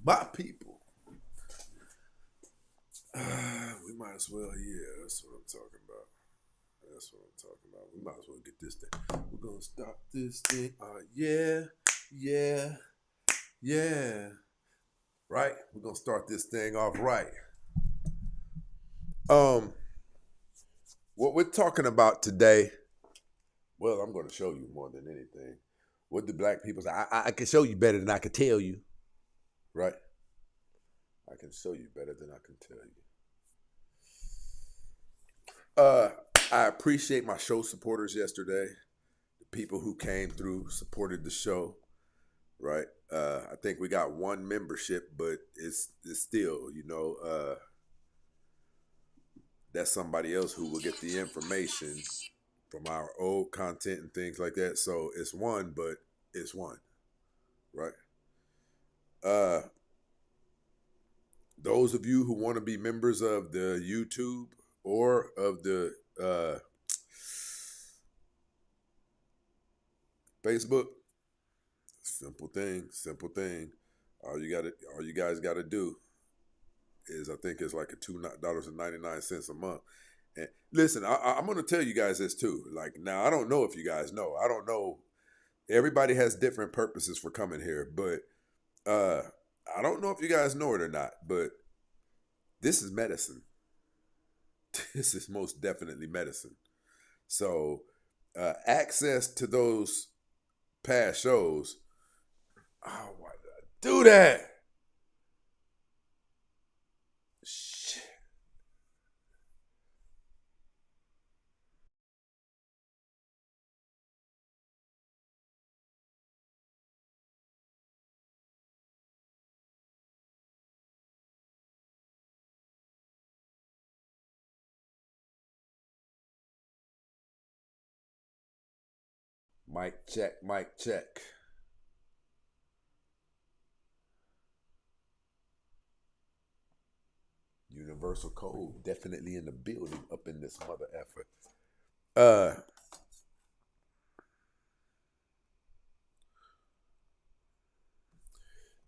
My people. We might as well, yeah, that's what I'm talking about. That's what I'm talking about. We might as well get this thing. We're gonna stop this thing. Yeah, yeah, yeah. Right? We're gonna start this thing off right. Um, what we're talking about today, well, I'm gonna show you more than anything. What the black people say. I can show you better than I can tell you. Right? I can show you better than I can tell you. I appreciate my show supporters yesterday. The people who came through, supported the show, right? I think we got one membership, but it's still, that's somebody else who will get the information from our old content and things like that. So it's one, but it's one, right? Uh, those of you who want to be members of the YouTube or of the Facebook, simple thing, simple thing. All you guys got to do is, I think it's like a $2.99 a month. And listen, I'm going to tell you guys this too. Like, now, I don't know if you guys know. I don't know. Everybody has different purposes for coming here, but I don't know if you guys know it or not, but this is medicine. This is most definitely medicine. So, access to those past shows. Oh, why did I do that? Shit. Mic check, mic check. Universal code definitely in the building up in this mother effort. Uh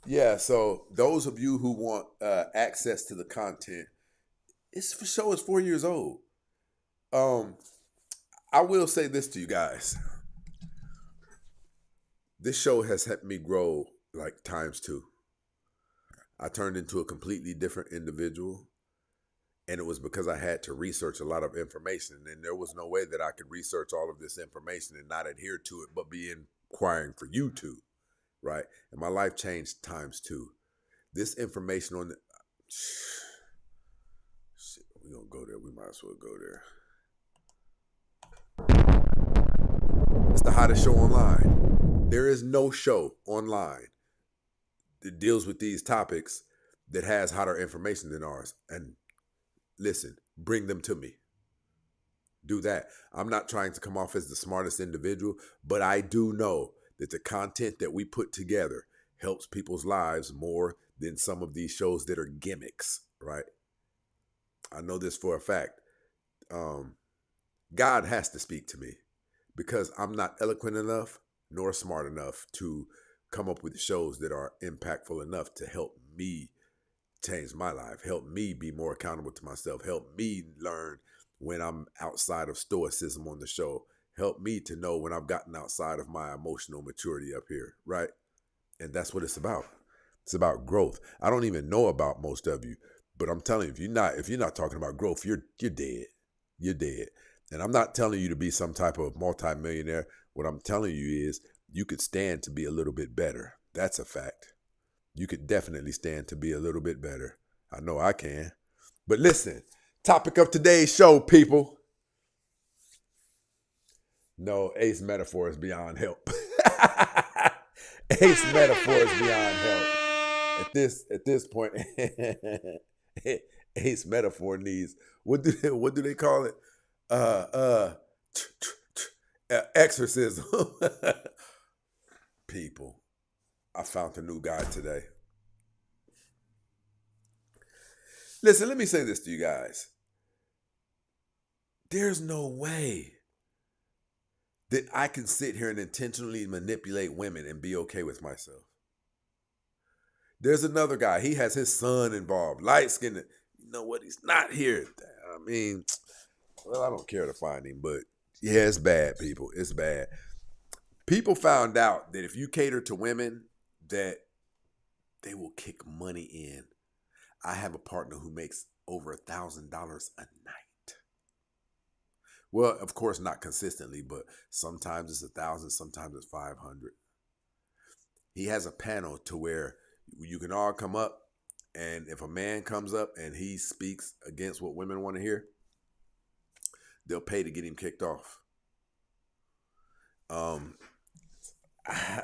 yeah, so those of you who want access to the content, it's for sure it's 4 years old. Um I will say this to you guys. This show has helped me grow like times two. I turned into a completely different individual. And it was because I had to research a lot of information. And there was no way that I could research all of this information and not adhere to it, but be inquiring for you to, right? And my life changed times two. This information on the shit, we're gonna go there. We might as well go there. It's the hottest show online. There is no show online that deals with these topics that has hotter information than ours. And listen, bring them to me. Do that. I'm not trying to come off as the smartest individual, but I do know that the content that we put together helps people's lives more than some of these shows that are gimmicks, right? I know this for a fact. God has to speak to me because I'm not eloquent enough nor smart enough to come up with shows that are impactful enough to help me change my life, help me be more accountable to myself, help me learn when I'm outside of stoicism on the show, help me to know when I've gotten outside of my emotional maturity up here, right? And that's what it's about. It's about growth. I don't even know about most of you, but I'm telling you, if you're not talking about growth, you're dead. You're dead. And I'm not telling you to be some type of multimillionaire. What I'm telling you is you could stand to be a little bit better. That's a fact. You could definitely stand to be a little bit better. I know I can. But listen, topic of today's show, people. No, Ace metaphor is beyond help. Ace metaphor is beyond help. At this point, Ace metaphor needs what do they call it? Uh uh exorcism. People, I found a new guy today. Listen, let me say this to you guys. There's no way that I can sit here and intentionally manipulate women and be okay with myself. There's another guy. He has his son involved. Light skinned. You know what? He's not here. I mean, well, I don't care to find him, but yeah, it's bad, people. It's bad. People found out that if you cater to women, that they will kick money in. I have a partner who makes over $1,000 a night. Well, of course, not consistently, but sometimes it's 1,000, sometimes it's 500. He has a panel to where you can all come up, and if a man comes up and he speaks against what women want to hear, they'll pay to get him kicked off. Um, I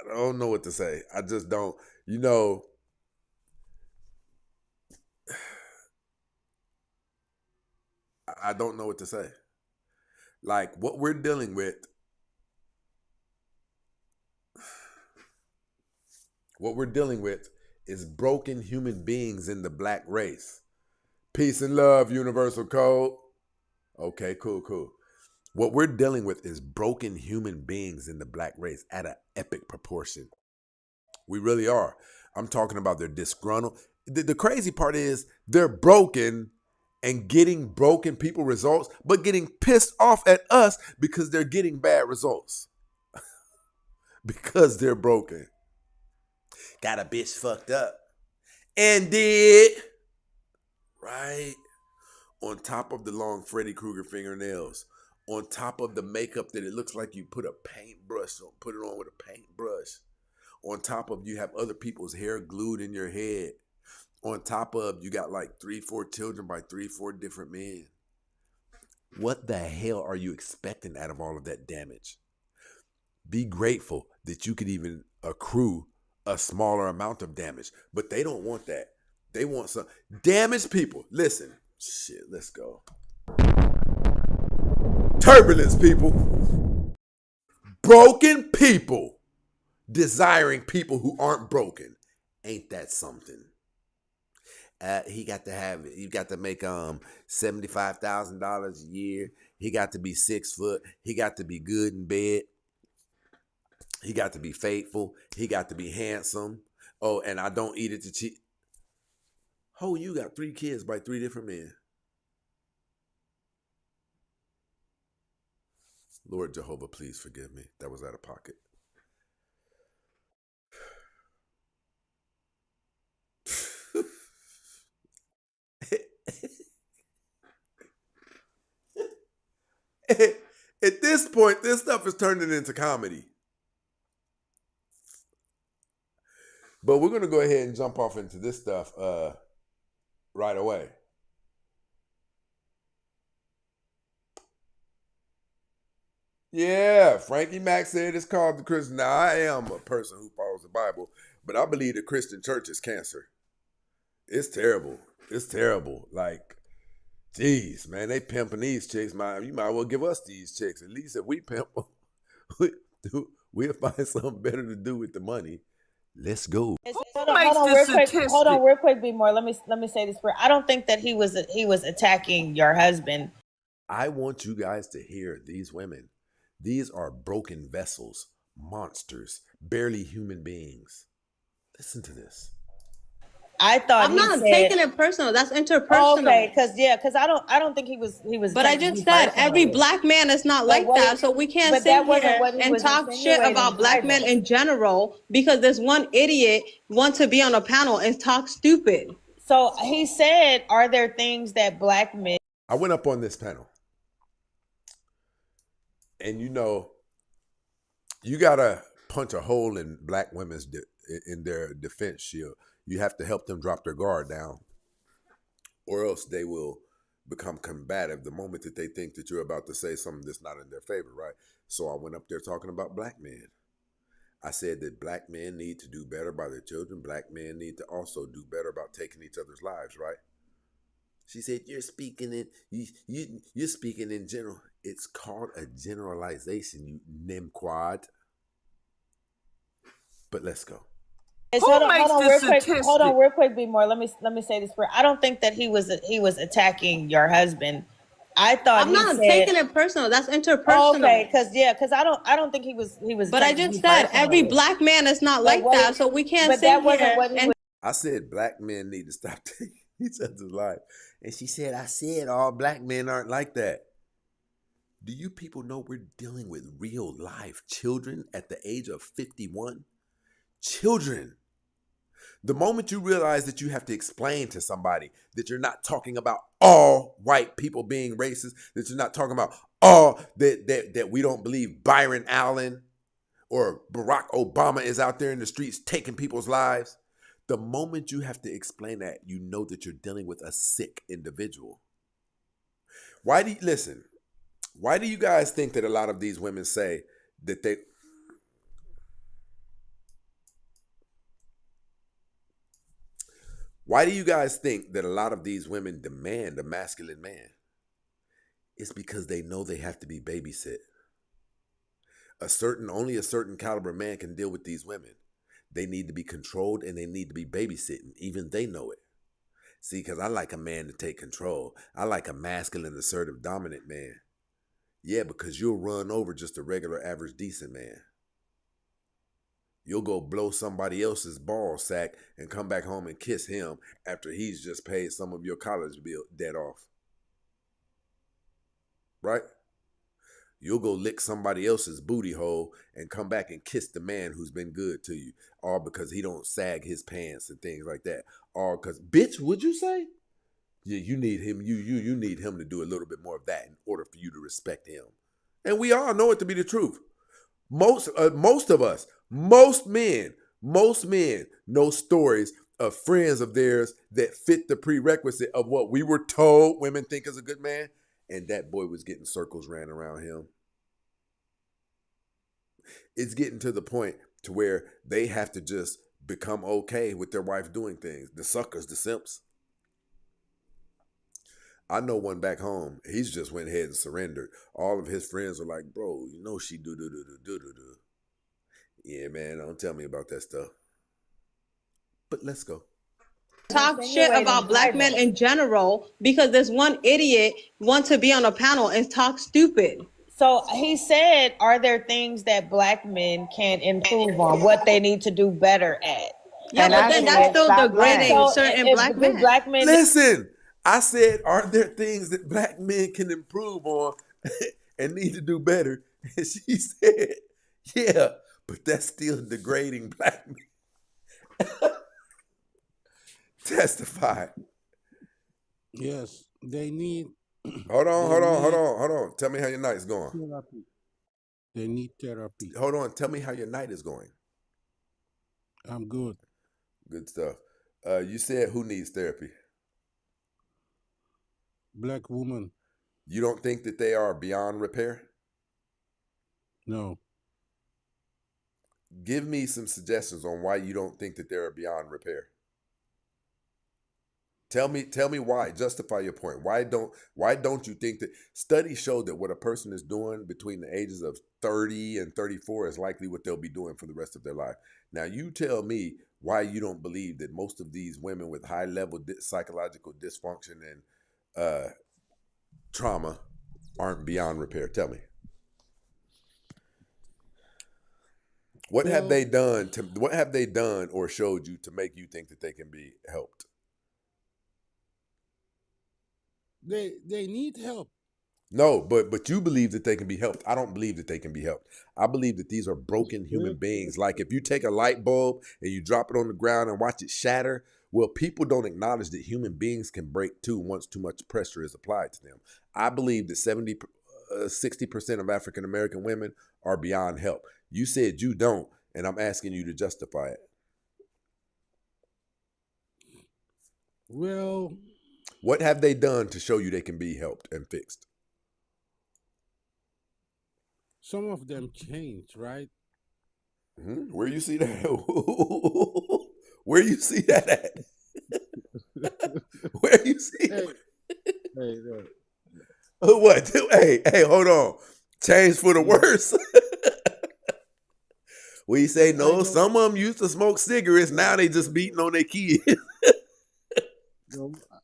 don't know what to say. I just don't. You know, I don't know what to say. Like what we're dealing with, what we're dealing with is broken human beings in the black race. Peace and love, universal code. Okay, cool, cool. What we're dealing with is broken human beings in the black race at an epic proportion. We really are. I'm talking about they're disgruntled. The crazy part is they're broken and getting broken people results, but getting pissed off at us because they're getting bad results because they're broken. Got a bitch fucked up and did right on top of the long Freddy Krueger fingernails, on top of the makeup that it looks like you put a paintbrush on, put it on with a paintbrush. On top of you have other people's hair glued in your head. On top of you got like 3-4 children by 3-4 different men. What the hell are you expecting out of all of that damage? Be grateful that you could even accrue a smaller amount of damage, but they don't want that. They want some damaged people. Listen, shit, let's go. Turbulence, people. Broken people desiring people who aren't broken. Ain't that something? He got to have it. You got to make $75,000 a year. He got to be 6 foot. He got to be good in bed. He got to be faithful. He got to be handsome. Oh, and I don't eat it to cheat. Oh, you got 3 kids by 3 different men. Lord Jehovah, please forgive me. That was out of pocket. At this point, this stuff is turning into comedy. But we're going to go ahead and jump off into this stuff right away. Yeah, Frankie Mac said it's called the Christian. Now, I am a person who follows the Bible, but I believe the Christian church is cancer. It's terrible. It's terrible. Like, geez, man, they pimping these chicks. You might well give us these chicks. At least if we pimp them, we'll find something better to do with the money. Let's go. Hold on, real quick, Be More. Let me say this. I don't think that he was attacking your husband. I want you guys to hear these women. These are broken vessels, monsters, barely human beings. Listen to this. I thought I'm not taking it personal. That's interpersonal. Okay, because I don't think he was. But I just said every black man is not like that, so we can't sit here and talk shit about black men in general because this one idiot wants to be on a panel and talk stupid. So he said, "Are there things that black men?" I went up on this panel, and you know, you gotta punch a hole in black women's in their defense shield. You have to help them drop their guard down, or else they will become combative the moment that they think that you're about to say something that's not in their favor, right? So I went up there talking about black men. I said that black men need to do better by their children. Black men need to also do better about taking each other's lives, right? She said, "You're speaking you're speaking in general." It's called a generalization, you nimquad. But let's go. Hold on, real quick, Be More. Let me say this. I don't think that he was attacking your husband. I thought I'm not taking it personal. That's interpersonal. Okay, because I don't think he was. But I just said every black man is not like that, so we can't sit here and. I said black men need to stop taking each other's life, and she said, "I said all black men aren't like that." Do you people know we're dealing with real life children at the age of 51? Children. The moment you realize that you have to explain to somebody that you're not talking about all white people being racist, that you're not talking about all that we don't believe Byron Allen or Barack Obama is out there in the streets taking people's lives, the moment you have to explain that, you know that you're dealing with a sick individual. Why do you listen? Why do you guys think that a lot of these women say that they... Why do you guys think that a lot of these women demand a masculine man? It's because they know they have to be babysit. Only a certain caliber man can deal with these women. They need to be controlled and they need to be babysitting. Even they know it. See, because I like a man to take control. I like a masculine, assertive, dominant man. Yeah, because you'll run over just a regular, average, decent man. You'll go blow somebody else's ball sack and come back home and kiss him after he's just paid some of your college bill debt off. Right? You'll go lick somebody else's booty hole and come back and kiss the man who's been good to you. All because he don't sag his pants and things like that. All because, bitch, would you say? Yeah, you need him. You need him to do a little bit more of that in order for you to respect him. And we all know it to be the truth. Most of us, most men know stories of friends of theirs that fit the prerequisite of what we were told women think is a good man. And that boy was getting circles ran around him. It's getting to the point to where they have to just become okay with their wife doing things. The suckers, the simps. I know one back home. He's just went ahead and surrendered. All of his friends are like, bro, you know she do. Yeah, man, don't tell me about that stuff. But let's go. Talk shit about black men in general because this one idiot wants to be on a panel and talk stupid. So he said, are there things that black men can improve on, what they need to do better at? Yeah, but then that's still degrading certain black men. Listen, I said, are there things that black men can improve on and need to do better? And she said, yeah, but that's still degrading black men. Testify. Yes, they need. Hold on. Tell me how your night's going. Therapy. They need therapy. Hold on. Tell me how your night is going. I'm good. Good stuff. You said who needs therapy? Black woman. You don't think that they are beyond repair? No. Give me some suggestions on why you don't think that they're beyond repair. Tell me why. Justify your point. Why don't you think that studies show that what a person is doing between the ages of 30 and 34 is likely what they'll be doing for the rest of their life? Now you tell me why you don't believe that most of these women with high level psychological dysfunction and trauma aren't beyond repair. Tell me. What have they done or showed you to make you think that they can be helped? They need help. No, but you believe that they can be helped. I don't believe that they can be helped. I believe that these are broken human beings. Like if you take a light bulb and you drop it on the ground and watch it shatter, well, people don't acknowledge that human beings can break too once too much pressure is applied to them. I believe that 60% of African American women are beyond help. You said you don't, and I'm asking you to justify it. Well, what have they done to show you they can be helped and fixed? Some of them changed, right? Mm-hmm. Where you see that? Where you see that at? Where you see that? Hey. What? Hey, hold on. Change for the worse. We say no, some of them used to smoke cigarettes. Now they just beating on their kids.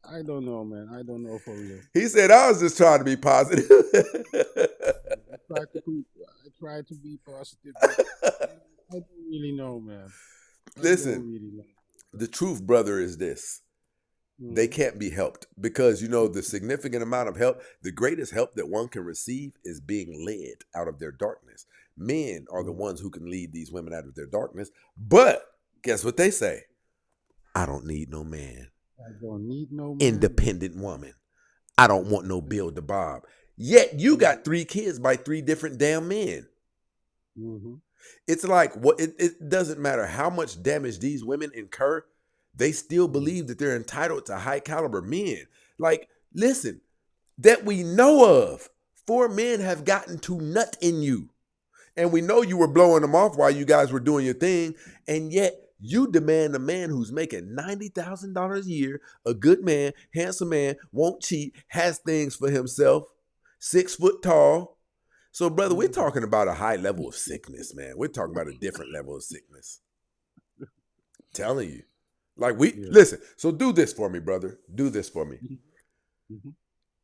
I don't know, man. I don't know for real. He said, I was just trying to be positive. I try to be positive. I don't really know, man. Listen, the truth, brother, is this. They can't be helped because, the significant amount of help, the greatest help that one can receive is being led out of their darkness. Men are the ones who can lead these women out of their darkness. But guess what they say? I don't need no man. I don't need no man. Independent woman. I don't want no Bill to Bob. Yet you got 3 kids by 3 different damn men. Mm-hmm. It's like it doesn't matter how much damage these women incur. They still believe that they're entitled to high caliber men. Like, listen, that we know of 4 men have gotten to nut in you. And we know you were blowing them off while you guys were doing your thing. And yet you demand a man who's making $90,000 a year, a good man, handsome man, won't cheat, has things for himself, 6 foot tall. So, brother, we're talking about a high level of sickness, man. We're talking about a different level of sickness. I'm telling you. Like listen, so do this for me, brother. Do this for me. Mm-hmm.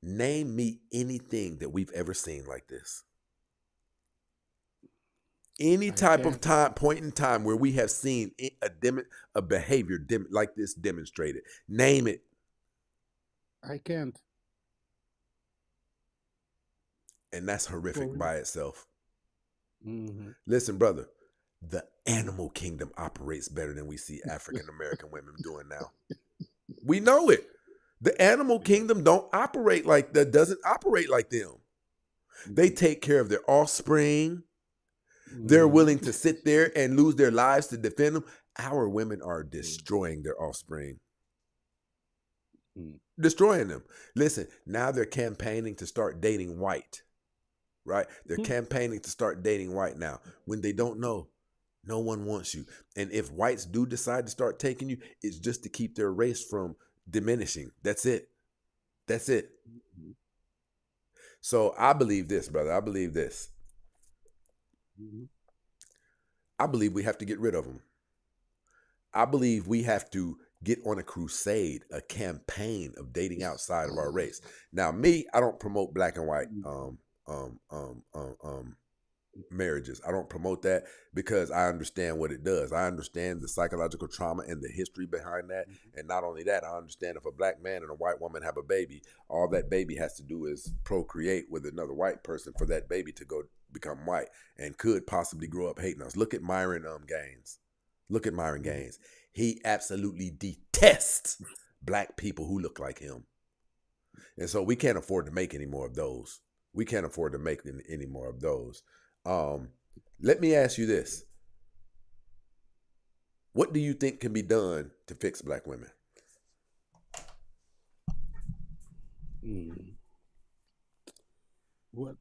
Name me anything that we've ever seen like this. Any type of point in time where we have seen a behavior like this demonstrated. Name it. I can't. And that's horrific by itself. Mm-hmm. Listen, brother, the animal kingdom operates better than we see African American women doing now. We know it. The animal kingdom doesn't operate like them. They take care of their offspring. They're willing to sit there and lose their lives to defend them. Our women are destroying their offspring. Destroying them. Listen, now they're campaigning to start dating white. Right? They're campaigning to start dating white now when they don't know. No one wants you. And if whites do decide to start taking you, it's just to keep their race from diminishing. That's it. That's it. So I believe this, brother. I believe this. I believe we have to get rid of them. I believe we have to get on a crusade, a campaign of dating outside of our race. Now, me, I don't promote black and white marriages. I don't promote that because I understand what it does. I understand the psychological trauma and the history behind that. And not only that, I understand if a black man and a white woman have a baby, all that baby has to do is procreate with another white person for that baby to go become white and could possibly grow up hating us. Look at Myron Gaines. Look at Myron Gaines. He absolutely detests black people who look like him. And so we can't afford to make any more of those. We can't afford to make any more of those. Let me ask you this. What do you think can be done to fix black women? What?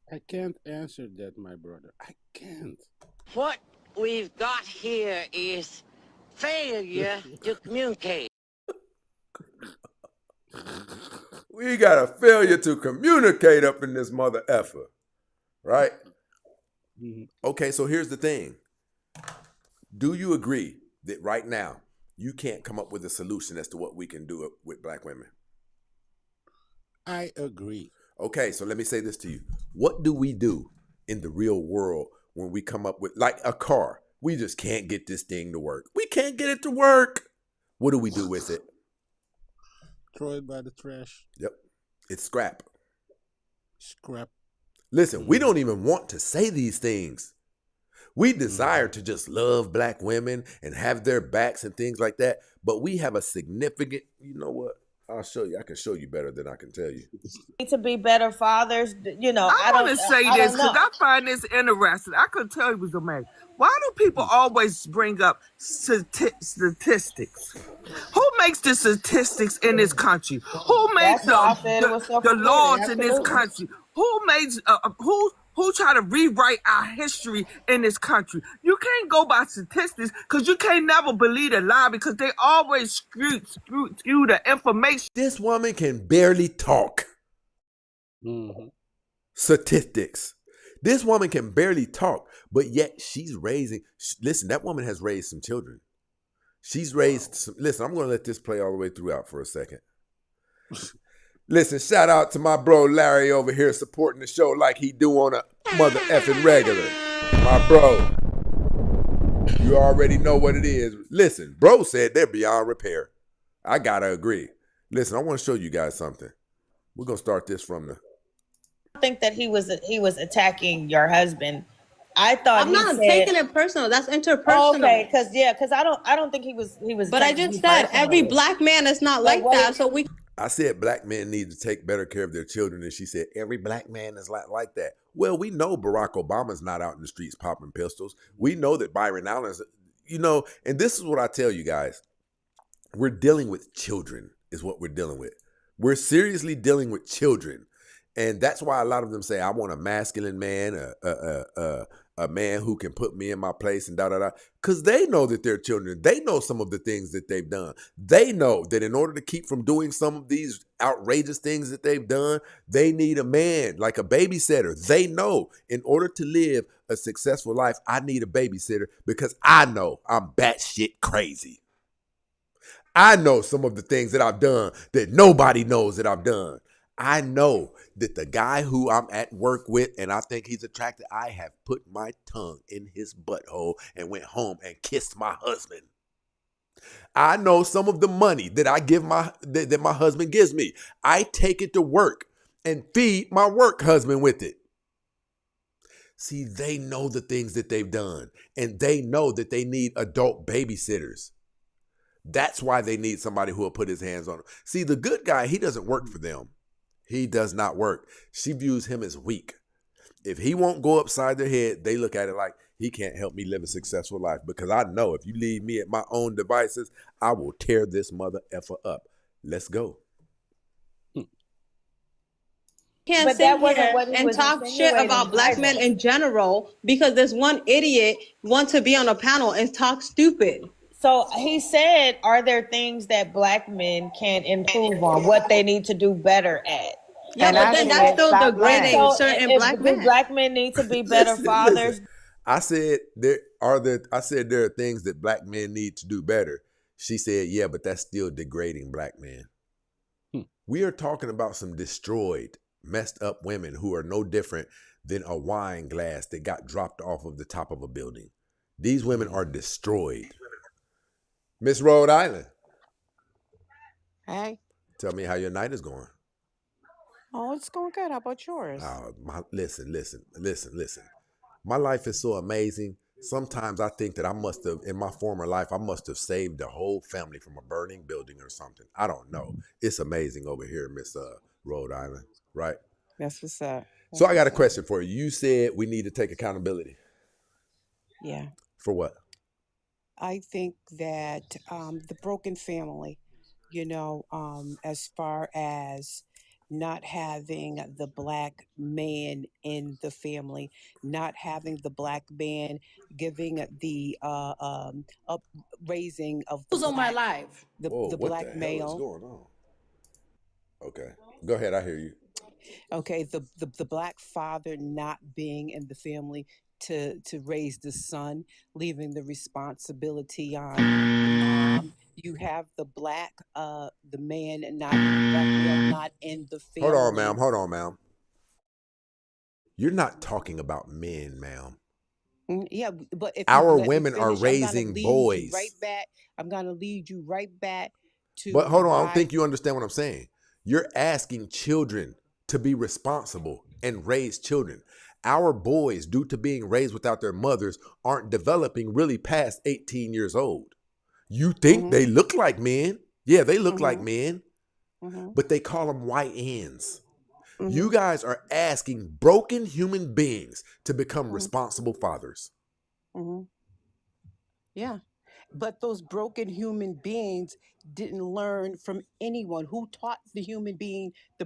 I can't answer that, my brother. I can't. What we've got here is failure to communicate. We got a failure to communicate up in this mother effer, right? Okay, so here's the thing. Do you agree that right now you can't come up with a solution as to what we can do with black women? I agree. Okay, so let me say this to you. What do we do in the real world when we come up with, like a car? We just can't get this thing to work. We can't get it to work. What do we do with it? Throw it by the trash. Yep. It's scrap. Scrap. Listen, we don't even want to say these things. We desire to just love black women and have their backs and things like that. But we have a significant, you know what? I'll show you. I can show you better than I can tell you. Need to be better fathers. You know, I want to say this because I find this interesting. I could tell you was amazing. Why do people always bring up statistics? Who makes the statistics in this country? Who makes the laws in this country? Who makes who try to rewrite our history in this country? You can't go by statistics because you can't never believe a lie because they always skew the information. This woman can barely talk. Statistics. This woman can barely talk, but yet she's raising. Listen, that woman has raised some children. She's raised some. Listen, I'm going to let this play all the way throughout for a second. Listen, shout out to my bro Larry over here supporting the show like he do on a mother effing regular. My bro. You already know what it is. Listen, bro said they're beyond repair. I gotta agree. Listen, I want to show you guys something. We're going to start this from the... I think that he was attacking your husband. I thought I'm not taking it personal. That's interpersonal. Okay, because I don't think he was. But I just said every black man is not like that. So we. I said black men need to take better care of their children, and she said every black man is like that. Well, we know Barack Obama's not out in the streets popping pistols. We know that Byron Allen's, and this is what I tell you guys. We're dealing with children. is what we're dealing with. We're seriously dealing with children. And that's why a lot of them say, I want a masculine man, a man who can put me in my place and da-da-da. Because they know that they're children. They know some of the things that they've done. They know that in order to keep from doing some of these outrageous things that they've done, they need a man, like a babysitter. They know in order to live a successful life, I need a babysitter because I know I'm batshit crazy. I know some of the things that I've done that nobody knows that I've done. I know that the guy who I'm at work with and I think he's attractive, I have put my tongue in his butthole and went home and kissed my husband. I know some of the money that I give that my husband gives me. I take it to work and feed my work husband with it. See, they know the things that they've done and they know that they need adult babysitters. That's why they need somebody who will put his hands on them. See, the good guy, he doesn't work for them. He does not work. She views him as weak. If he won't go upside their head, they look at it like, he can't help me live a successful life because I know if you leave me at my own devices, I will tear this mother effer up. Let's go. Can't sit here and talk shit about black men in general because this one idiot wants to be on a panel and talk stupid. So he said, are there things that black men can improve on, what they need to do better at? Yeah, but then that's still degrading certain black men. Do black men need to be better fathers? Listen. I said there are things that black men need to do better. She said, yeah, but that's still degrading black men. We are talking about some destroyed, messed up women who are no different than a wine glass that got dropped off of the top of a building. These women are destroyed. Miss Rhode Island. Hey. Tell me how your night is going. Oh, it's going good. How about yours? Listen. My life is so amazing. Sometimes I think that I must have, in my former life, I must have saved the whole family from a burning building or something. I don't know. It's amazing over here, Miss Rhode Island, right? That's what's up. So I got a question for you. You said we need to take accountability. Yeah. For what? I think that the broken family, as far as not having the black man in the family, not having the black man giving the upraising of the Who's on my live? The what black the male. hell is going on? Okay, go ahead. I hear you. Okay, the black father not being in the family to raise the son, leaving the responsibility on the mom. You have the man not in the family. Hold on, ma'am. You're not talking about men, ma'am. Yeah, but if our women are raising boys. I'm gonna lead you right back to. But hold on, I don't think you understand what I'm saying. You're asking children to be responsible and raise children. Our boys, due to being raised without their mothers, aren't developing really past 18 years old. You think they look like men. Yeah, they look like men, but they call them white ends. You guys are asking broken human beings to become responsible fathers. Yeah, but those broken human beings didn't learn from anyone. Who taught the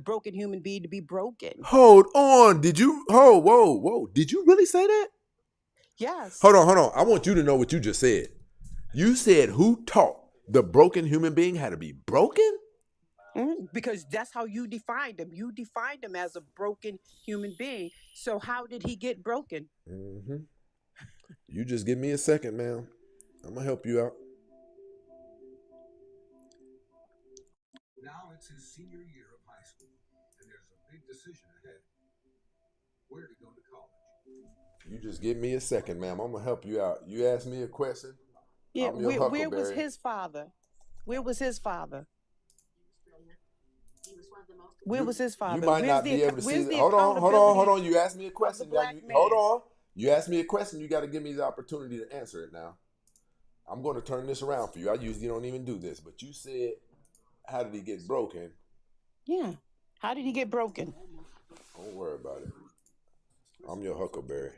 broken human being to be broken? Hold on. Did you? Whoa. Did you really say that? Yes. Hold on. I want you to know what you just said. You said who taught the broken human being how to be broken? Because that's how you defined him. You defined him as a broken human being. So how did he get broken? You just give me a second, ma'am. I'm going to help you out. Now it's his senior year of high school, and there's a big decision ahead. Where to go to college. You just give me a second, ma'am. I'm going to help you out. You asked me a question. Yeah, where was his father? Where was his father? Where was his father? You might not be able to see that. Hold on. You asked me a question. Hold on. You asked me a question. You got to give me the opportunity to answer it now. I'm going to turn this around for you. I usually don't even do this, but you said, how did he get broken? Yeah. How did he get broken? Don't worry about it. I'm your Huckleberry.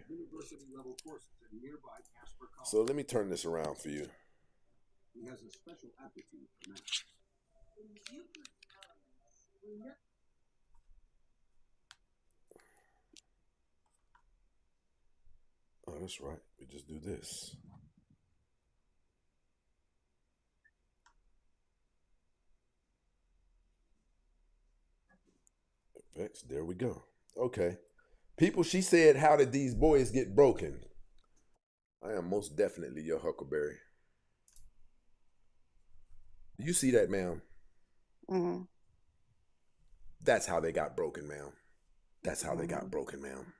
So let me turn this around for you. He has a special aptitude for math. Oh, that's right. We just do this. Effects. There we go. Okay. People, she said, how did these boys get broken? I am most definitely your Huckleberry. Do you see that, ma'am? Mm-hmm. That's how they got broken, ma'am. That's how they got broken, ma'am.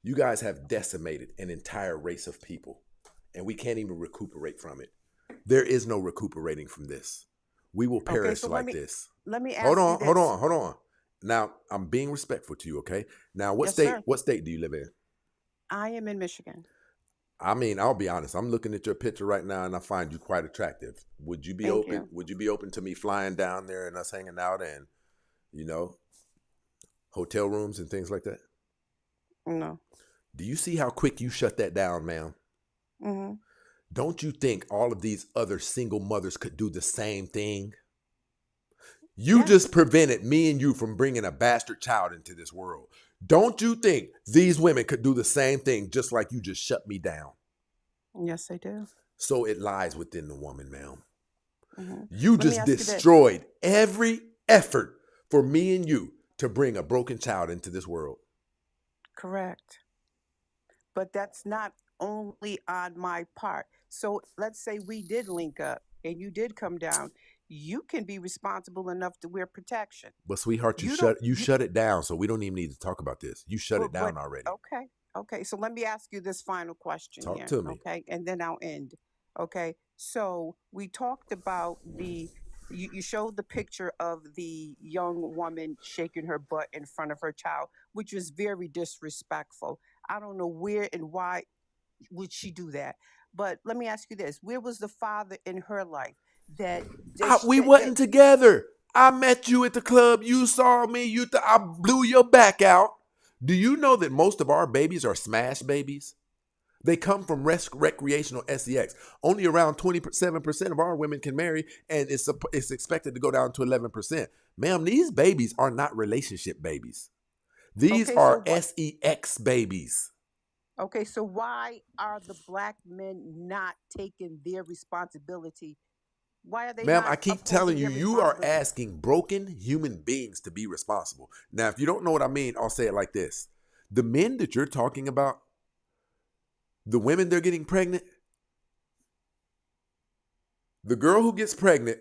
You guys have decimated an entire race of people, and we can't even recuperate from it. There is no recuperating from this. We will perish this. Let me ask hold on, you this. Hold on. Now, I'm being respectful to you, okay? Now, what state do you live in? I am in Michigan. I mean, I'll be honest. I'm looking at your picture right now, and I find you quite attractive. Would you be open? You. Would you be open to me flying down there and us hanging out and, hotel rooms and things like that? No. Do you see how quick you shut that down, ma'am? Mm-hmm. Don't you think all of these other single mothers could do the same thing? You just prevented me and you from bringing a bastard child into this world. Don't you think these women could do the same thing just like you just shut me down? Yes, they do. So it lies within the woman, ma'am. Mm-hmm. You just destroyed every effort for me and you to bring a broken child into this world. Correct. But that's not only on my part. So let's say we did link up and you did come down. You can be responsible enough to wear protection. But sweetheart, you shut it down, so we don't even need to talk about this. You shut it down already. Okay. So let me ask you this final question here. Talk to me. Okay, and then I'll end. Okay. So we talked about you showed the picture of the young woman shaking her butt in front of her child, which was very disrespectful. I don't know where and why would she do that. But let me ask you this. Where was the father in her life? We wasn't together. I met you at the club. You saw me. I blew your back out. Do you know that most of our babies are smash babies? They come from recreational sex. Only around 27% of our women can marry, and it's expected to go down to 11%. Ma'am, these babies are not relationship babies. These are sex babies. Okay, so why are the black men not taking their responsibility? Why are they Ma'am, I keep telling you, you are asking broken human beings to be responsible. Now, if you don't know what I mean, I'll say it like this. The men that you're talking about, the women they're getting pregnant, the girl who gets pregnant,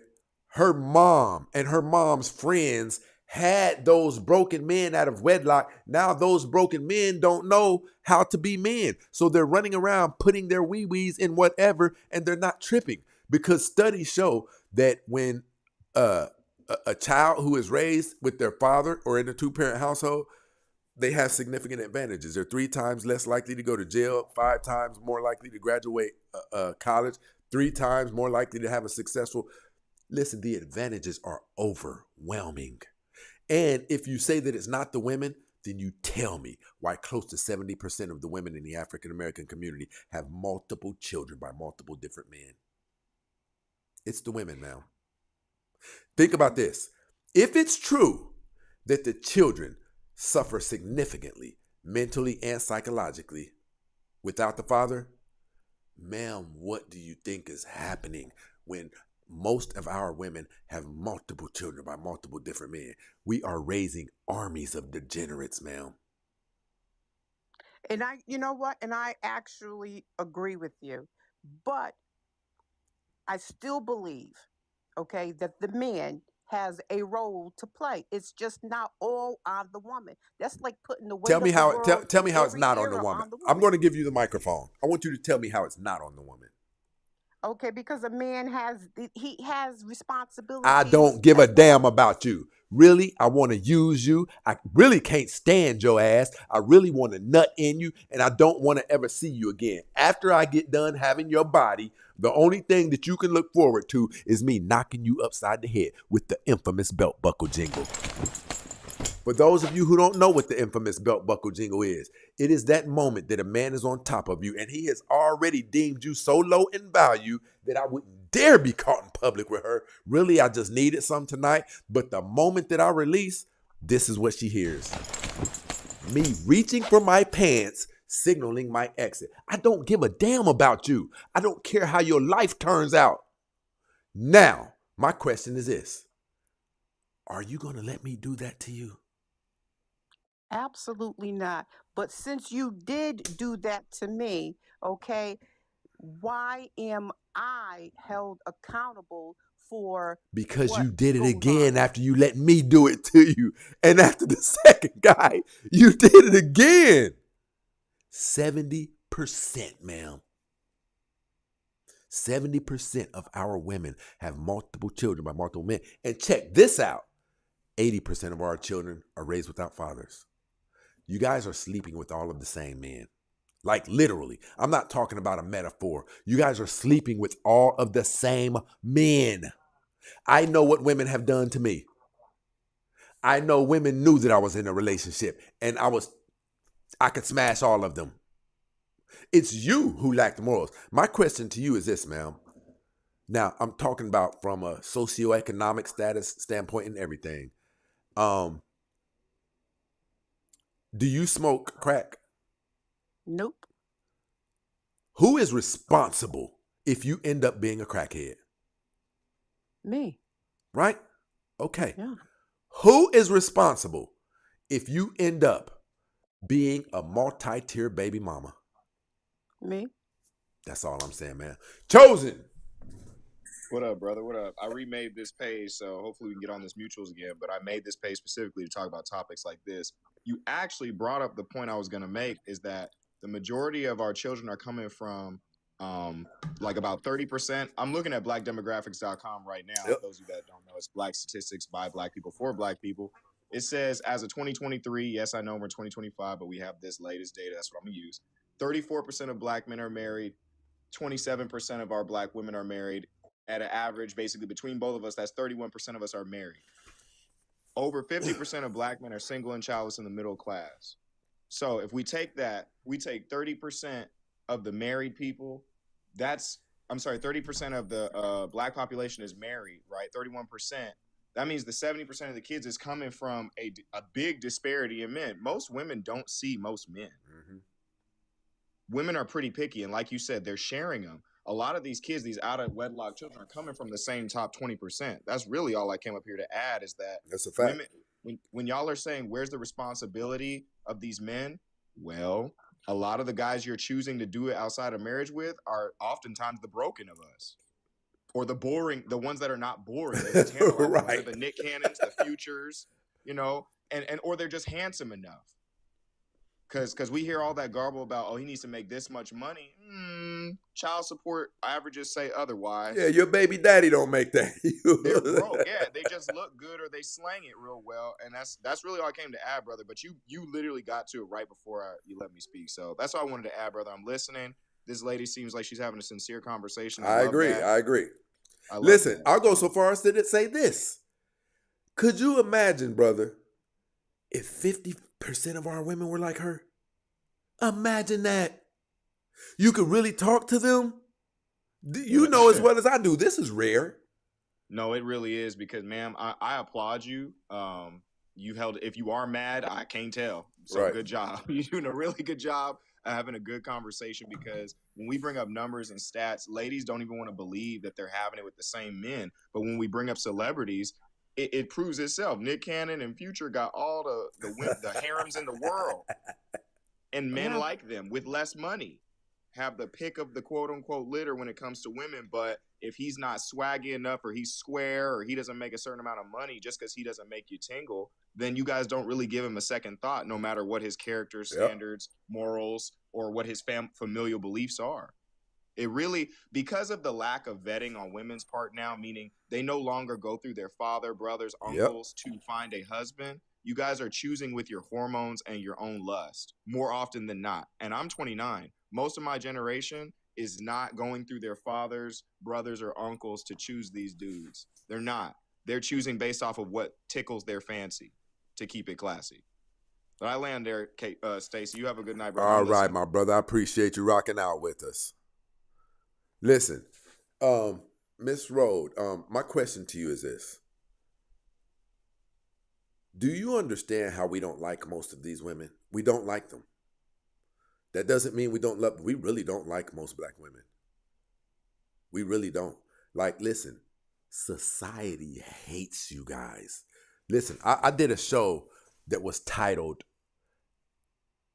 her mom and her mom's friends had those broken men out of wedlock. Now those broken men don't know how to be men. So they're running around putting their wee-wees in whatever, and they're not tripping. Because studies show that when a child who is raised with their father or in a two-parent household, they have significant advantages. They're 3 times less likely to go to jail, 5 times more likely to graduate college, 3 times more likely to have a successful. Listen, the advantages are overwhelming. And if you say that it's not the women, then you tell me why close to 70% of the women in the African American community have multiple children by multiple different men. It's the women now. Think about this. If it's true that the children suffer significantly, mentally and psychologically, without the father, ma'am, what do you think is happening when most of our women have multiple children by multiple different men? We are raising armies of degenerates, ma'am. And you know what? And I actually agree with you. But I still believe, okay, that the man has a role to play. It's just not all on the woman. That's like putting the weight tell me of the how world tell me how it's not on the woman. woman. I'm going to give you the microphone. I want you to tell me how it's not on the woman. Okay, because a man has responsibilities. I don't give a damn about you. Really, I want to use you. I really can't stand your ass. I really want to nut in you, and I don't want to ever see you again. After I get done having your body, the only thing that you can look forward to is me knocking you upside the head with the infamous belt buckle jingle. For those of you who don't know what the infamous belt buckle jingle is, it is that moment that a man is on top of you and he has already deemed you so low in value that I wouldn't dare be caught in public with her. Really, I just needed some tonight. But the moment that I release, this is what she hears. Me reaching for my pants, signaling my exit. I don't give a damn about you. I don't care how your life turns out. Now, my question is this. Are you going to let me do that to you? Absolutely not. But since you did do that to me, okay, why am I held accountable for because what you did it again on? after you let me do it to you. And after the second guy, you did it again. 70%, ma'am. 70% of our women have multiple children by multiple men. And check this out. 80% of our children are raised without fathers. You guys are sleeping with all of the same men. Like literally. I'm not talking about a metaphor. You guys are sleeping with all of the same men. I know what women have done to me. I know women knew that I was in a relationship and I could smash all of them. It's you who lack the morals. My question to you is this, ma'am. Now, I'm talking about from a socioeconomic status standpoint and everything. Do you smoke crack? Nope. Who is responsible if you end up being a crackhead? Me. Right? Okay. Yeah. Who is responsible if you end up being a multi-tier baby mama? Me. That's all I'm saying, man. Chosen. What up, brother? What up? I remade this page, so hopefully we can get on this mutuals again. But I made this page specifically to talk about topics like this. You actually brought up the point I was going to make, is that the majority of our children are coming from like about 30%. I'm looking at blackdemographics.com right now. Yep. Those of you that don't know, it's black statistics by black people for black people. It says as of 2023, yes, I know we're 2025, but we have this latest data. That's what I'm going to use. 34% of black men are married. 27% of our black women are married. At an average, basically between both of us, that's 31% of us are married. Over 50% of black men are single and childless in the middle class. So if we take that, we take 30% of the married people. 30% of the black population is married, right? 31%. That means the 70% of the kids is coming from a big disparity in men. Most women don't see most men. Mm-hmm. Women are pretty picky, and like you said, they're sharing them. A lot of these kids, these out of wedlock children, are coming from the same top 20%. That's really all I came up here to add, is that that's a fact. Women, when y'all are saying, where's the responsibility of these men? Well, a lot of the guys you're choosing to do it outside of marriage with are oftentimes the broken of us. Or the boring, the ones that are not boring. They're just right. They're the Nick Cannons, the Futures, you know, and or they're just handsome enough. Because we hear all that garble about, oh, he needs to make this much money. Child support averages say otherwise. Yeah, your baby daddy don't make that. They're broke. Yeah, they just look good or they slang it real well. And that's really all I came to add, brother. But you literally got to it right before you let me speak. So that's all I wanted to add, brother. I'm listening. This lady seems like she's having a sincere conversation. I agree. That. I agree. Listen, that. I'll go so far as to say this. Could you imagine, brother, if 50% of our women were like her? Imagine that. You could really talk to them. You know as well as I do, this is rare. No, it really is, because, ma'am, I applaud you. If you are mad, I can't tell. So right. Good job. You're doing a really good job having a good conversation, because when we bring up numbers and stats, ladies don't even want to believe that they're having it with the same men. But when we bring up celebrities, it proves itself. Nick Cannon and Future got all the harems in the world. And men like them with less money have the pick of the quote unquote litter when it comes to women. But if he's not swaggy enough, or he's square, or he doesn't make a certain amount of money just because he doesn't make you tingle, then you guys don't really give him a second thought, no matter what his character standards, morals, or what his familial beliefs are. It really, because of the lack of vetting on women's part now, meaning they no longer go through their father, brothers, uncles to find a husband. You guys are choosing with your hormones and your own lust more often than not. And I'm 29. Most of my generation is not going through their fathers, brothers, or uncles to choose these dudes. They're not. They're choosing based off of what tickles their fancy. to keep it classy. But I land there, Stacey. You have a good night, brother. All right, my brother. I appreciate you rocking out with us. Listen, Miss Rhodes, my question to you is this. Do you understand how we don't like most of these women? We don't like them. That doesn't mean we don't love them. We really don't like most black women. We really don't. Like, listen, society hates you guys. Listen, I did a show that was titled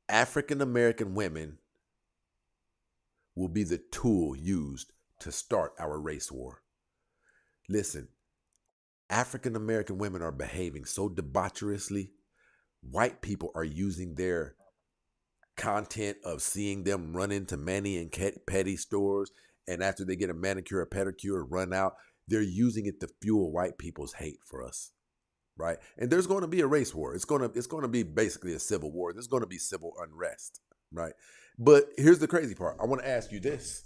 African American Women Will Be the Tool Used to Start Our Race War. Listen, African American women are behaving so debaucherously. White people are using their content of seeing them run into mani and petty stores, and after they get a manicure or pedicure run out, they're using it to fuel white people's hate for us, right? And there's going to be a race war. It's going to be basically a civil war. There's going to be civil unrest, right? But here's the crazy part. I want to ask you this.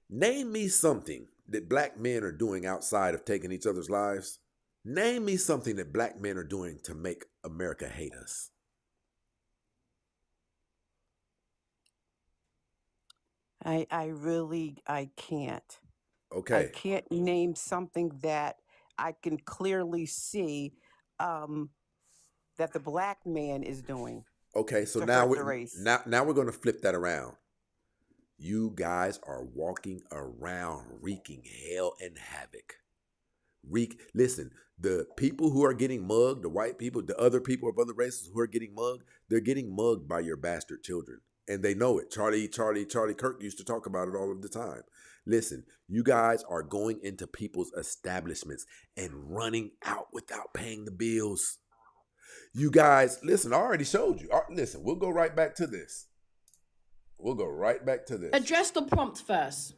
Name me something that black men are doing outside of taking each other's lives. Name me something that black men are doing to make America hate us. I can't. Okay. I can't name something that I can clearly see that the black man is doing. Okay, so now we're going to flip that around. You guys are walking around wreaking hell and havoc. Listen, the people who are getting mugged, the white people, the other people of other races who are getting mugged, they're getting mugged by your bastard children. And they know it. Charlie Kirk used to talk about it all of the time. Listen, you guys are going into people's establishments and running out without paying the bills. You guys, listen, I already showed you. Listen, we'll go right back to this. Address the prompt first.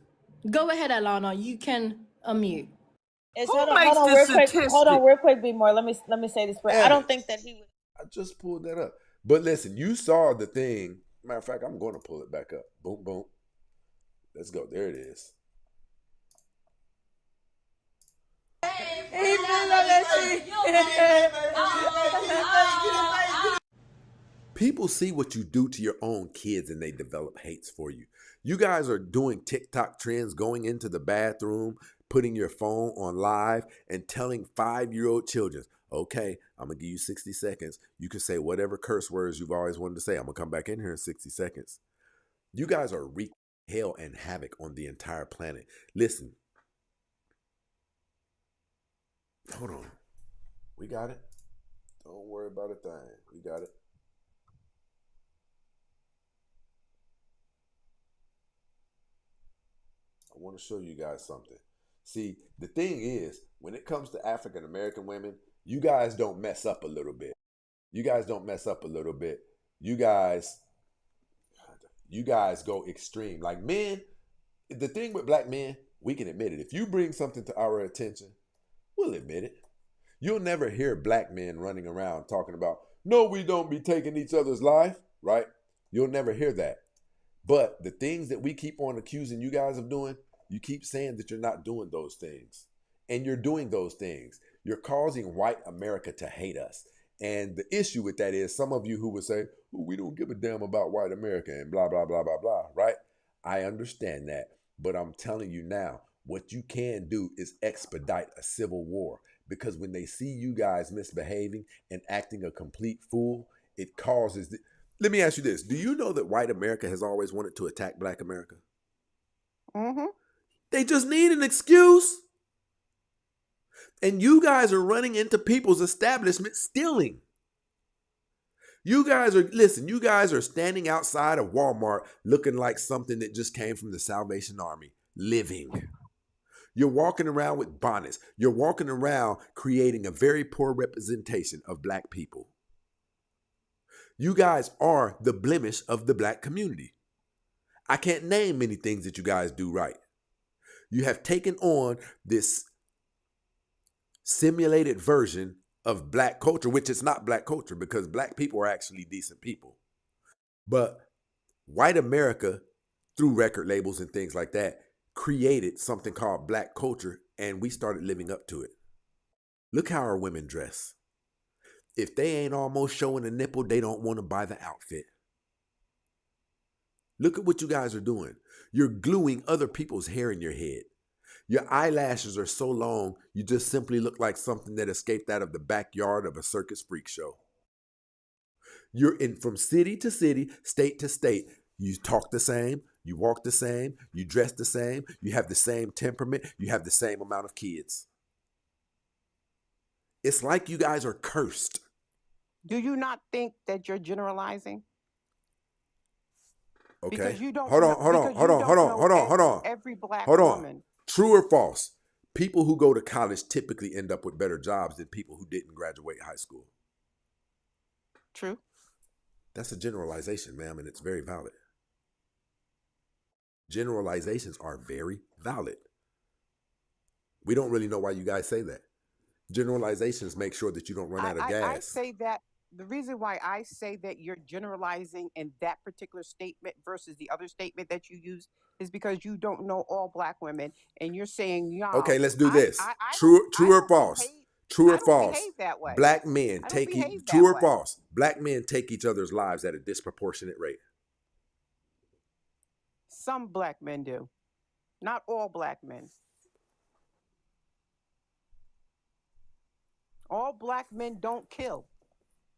Go ahead, Alana. You can unmute. Hold on real quick, B More. Let me say this. I don't think that he would. I just pulled that up. But listen, you saw the thing. Matter of fact, I'm going to pull it back up. Boom, boom. Let's go. There it is. People see what you do to your own kids and they develop hates for you. You guys are doing TikTok trends, going into the bathroom, putting your phone on live and telling 5-year-old children, okay, I'm going to give you 60 seconds. You can say whatever curse words you've always wanted to say. I'm going to come back in here in 60 seconds. You guys are wreaking hell and havoc on the entire planet. Listen. Hold on. We got it. Don't worry about a thing. We got it. I want to show you guys something. See, the thing is, when it comes to African American women, you guys don't mess up a little bit. You guys go extreme. Like men, the thing with black men, we can admit it. If you bring something to our attention, we'll admit it. You'll never hear black men running around talking about, no, we don't be taking each other's life, right? You'll never hear that. But the things that we keep on accusing you guys of doing, you keep saying that you're not doing those things. And you're doing those things. You're causing white America to hate us. And the issue with that is some of you who would say, oh, we don't give a damn about white America and blah, blah, blah, blah, blah, right? I understand that. But I'm telling you now, what you can do is expedite a civil war. Because when they see you guys misbehaving and acting a complete fool, it causes... Let me ask you this. Do you know that white America has always wanted to attack black America? Mm-hmm. They just need an excuse. And you guys are running into people's establishments stealing. You guys are standing outside of Walmart looking like something that just came from the Salvation Army, living. You're walking around with bonnets. You're walking around creating a very poor representation of black people. You guys are the blemish of the black community. I can't name many things that you guys do right. You have taken on this simulated version of black culture, which is not black culture because black people are actually decent people. But white America, through record labels and things like that, created something called black culture, and we started living up to it. Look how our women dress. if they ain't almost showing a nipple, they don't want to buy the outfit. Look at what you guys are doing. You're gluing other people's hair in your head. Your eyelashes are so long, you just simply look like something that escaped out of the backyard of a circus freak show. You're in from city to city, state to state. You talk the same, you walk the same, you dress the same, you have the same temperament, you have the same amount of kids. It's like you guys are cursed. Do you not think that you're generalizing? Okay. Because you don't hold on. Every black woman. True or false? People who go to college typically end up with better jobs than people who didn't graduate high school. True. That's a generalization, ma'am, and it's very valid. Generalizations are very valid. We don't really know why you guys say that. Generalizations make sure that you don't run out of gas. I say that the reason why I say that you're generalizing in that particular statement versus the other statement that you use is because you don't know all black women, and you're saying, y'all. Okay, let's do this. True or false? True or false? Behave that way. Black men take true or false? Black men take each other's lives at a disproportionate rate. Some black men do, not all black men. All black men don't kill.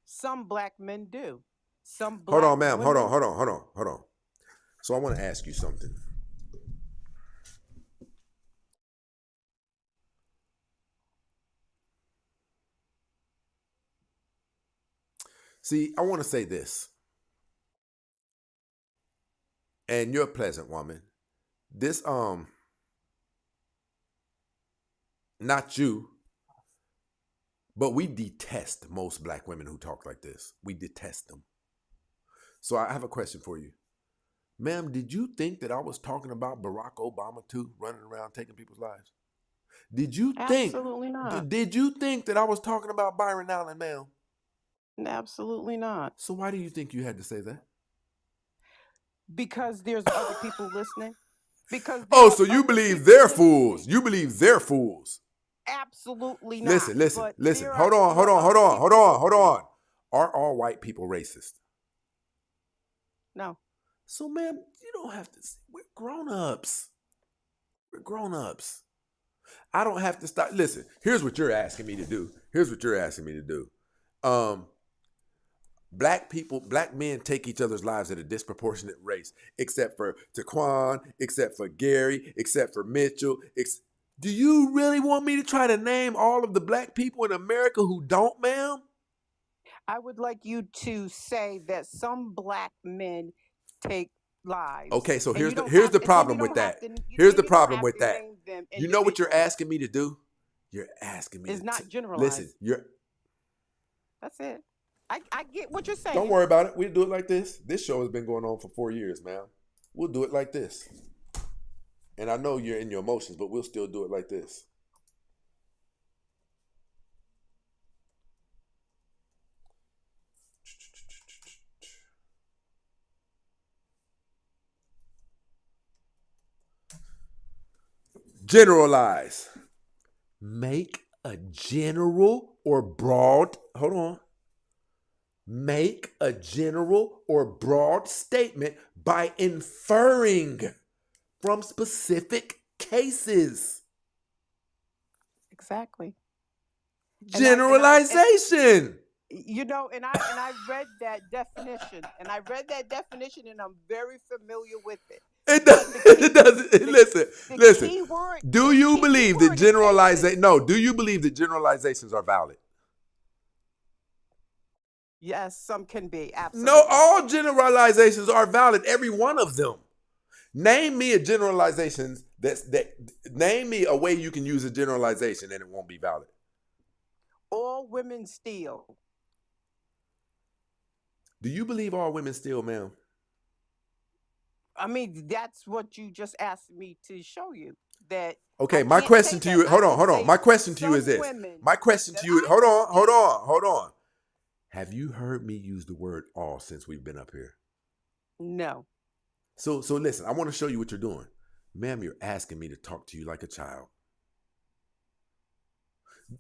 Some black men do. Some black Hold on, ma'am. Women... Hold on. So I want to ask you something. See, I want to say this. And you're a pleasant woman. This, not you, but we detest most black women who talk like this. We detest them. So I have a question for you. Ma'am, did you think that I was talking about Barack Obama too, running around taking people's lives? Did you think? Absolutely not. Did you think that I was talking about Byron Allen, ma'am? Absolutely not. So why do you think you had to say that? Because there's other people listening. Because so you believe they're fools. You believe they're fools. Absolutely not. Listen. Hold on. Are all white people racist? No. So, ma'am, you don't have to. We're grown-ups. I don't have to stop. Listen, here's what you're asking me to do. Black men take each other's lives at a disproportionate rate, except for Taquan, except for Gary, except for Mitchell. Do you really want me to try to name all of the black people in America who don't, ma'am? I would like you to say that some black men take lives. Okay, so here's the problem with that. Here's the problem with that. You know what you're asking me to do? You're asking me to... It's not generalized. Listen, That's it. I get what you're saying. Don't worry about it. We'll do it like this. This show has been going on for 4 years, ma'am. We'll do it like this. And I know you're in your emotions, but we'll still do it like this. Generalize. Make a general or broad, Make a general or broad statement by inferring from specific cases. Exactly. Generalization. And I read that definition, and I'm very familiar with it. It doesn't. Listen. Do you believe that generalization? No. Do you believe that generalizations are valid? Yes, some can be. Absolutely. No, all generalizations are valid. Every one of them. Name me a generalization name me a way you can use a generalization and it won't be valid. All women steal. Do you believe all women steal, ma'am? I mean, that's what you just asked me to show you. That. Okay, my question to you. Hold on. My question to you is this. My question to you. Hold on. Have you heard me use the word all since we've been up here? No. So listen, I want to show you what you're doing. Ma'am, you're asking me to talk to you like a child.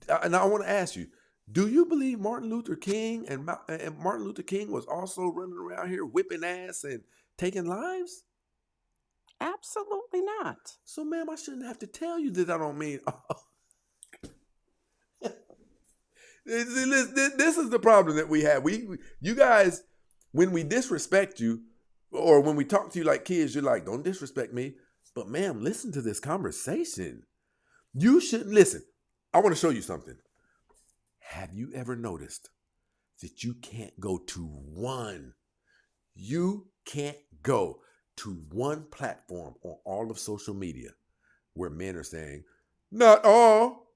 And I want to ask you, Do you believe Martin Luther King and Martin Luther King was also running around here whipping ass and taking lives? Absolutely not. So, ma'am, I shouldn't have to tell you that I don't mean. This is the problem that we have. You guys, when we disrespect you, or when we talk to you like kids, you're like, don't disrespect me. But, ma'am, listen to this conversation. You shouldn't listen. I want to show you something. Have you ever noticed that you can't go to one platform on all of social media where men are saying, not all.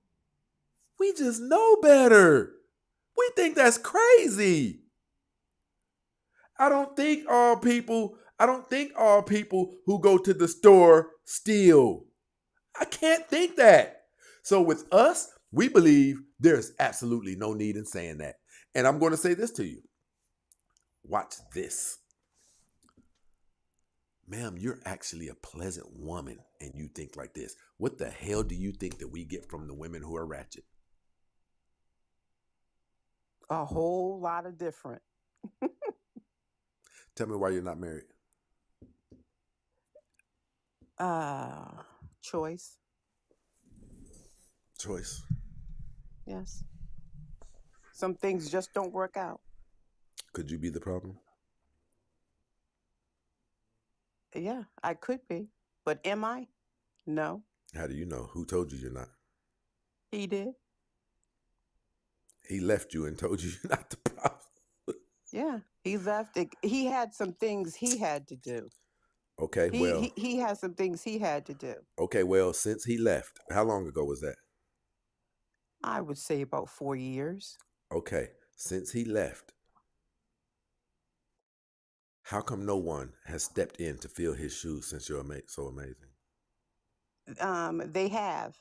We just know better. We think that's crazy. I don't think all people who go to the store steal. I can't think that. So with us, we believe there's absolutely no need in saying that. And I'm going to say this to you. Watch this. Ma'am, you're actually a pleasant woman and you think like this. What the hell do you think that we get from the women who are ratchet? A whole lot of different. Tell me why you're not married. Choice. Choice. Yes. Some things just don't work out. Could you be the problem? Yeah, I could be. But am I? No. How do you know? Who told you you're not? He did. He left you and told you you're not the problem. Yeah, he left. He had some things he had to do. Okay, he had some things he had to do. Okay, well, since he left, how long ago was that? I would say about 4 years. Okay, since he left, how come no one has stepped in to fill his shoes since you're so amazing? They have.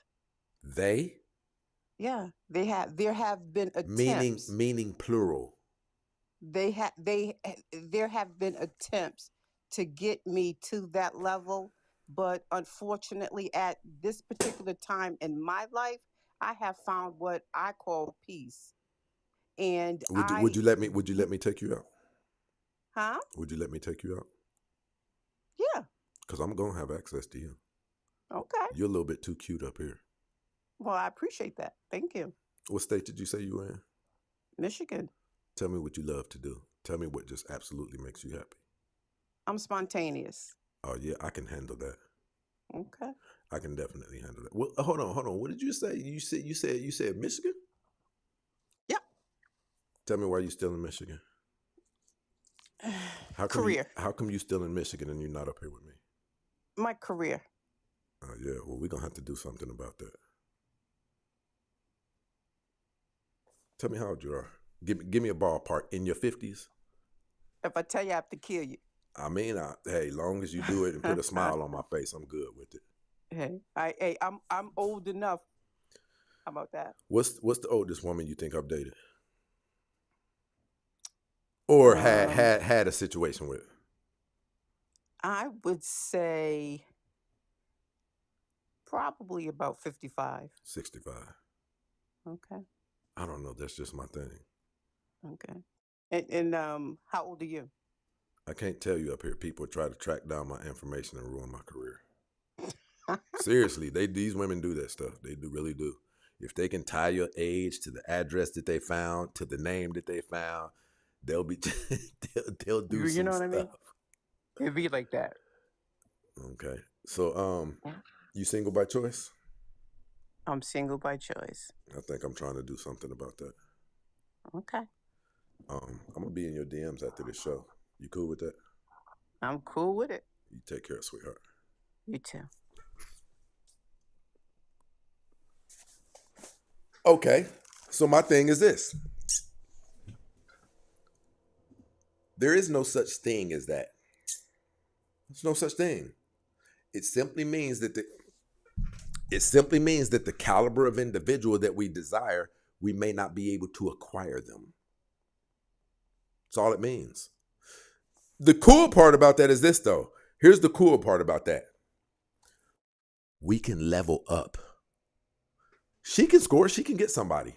They? Yeah, they have. There have been attempts. Meaning plural. There have been attempts to get me to that level, but unfortunately, at this particular time in my life, I have found what I call peace. And would you let me take you out? Huh? Would you let me take you out? Yeah. Because I'm gonna have access to you. Okay. You're a little bit too cute up here. Well, I appreciate that. Thank you. What state did you say you were in? Michigan. Tell me what you love to do. Tell me what just absolutely makes you happy. I'm spontaneous. Oh yeah, I can handle that. Okay. I can definitely handle that. Well, hold on. What did you say? You said Michigan? Yeah. Tell me why you still in Michigan. Career. How come you still in Michigan and you're not up here with me? My career. Oh yeah. Well, we're gonna have to do something about that. Tell me how old you are. Give me a ballpark. In your 50s? If I tell you, I have to kill you. I mean, hey, long as you do it and put a smile on my face, I'm good with it. Hey, I'm old enough. How about that? What's the oldest woman you think I've dated? Or had a situation with? I would say probably about 55. 65. Okay. I don't know. That's just my thing. Okay. And how old are you? I can't tell you up here. People try to track down my information and ruin my career. Seriously, these women do that stuff. They really do. If they can tie your age to the address that they found, to the name that they found, they'll be they'll do some stuff. You know what I mean? It'd be like that. Okay. So you single by choice? I'm single by choice. I think I'm trying to do something about that. Okay. I'm gonna be in your DMs after this show. You cool with that? I'm cool with it. You take care, sweetheart. You too. Okay. So my thing is this. There is no such thing as that. There's no such thing. It simply means that the caliber of individual that we desire, we may not be able to acquire them. That's all it means. The cool part about that is this, though. Here's the cool part about that. We can level up. She can score. She can get somebody.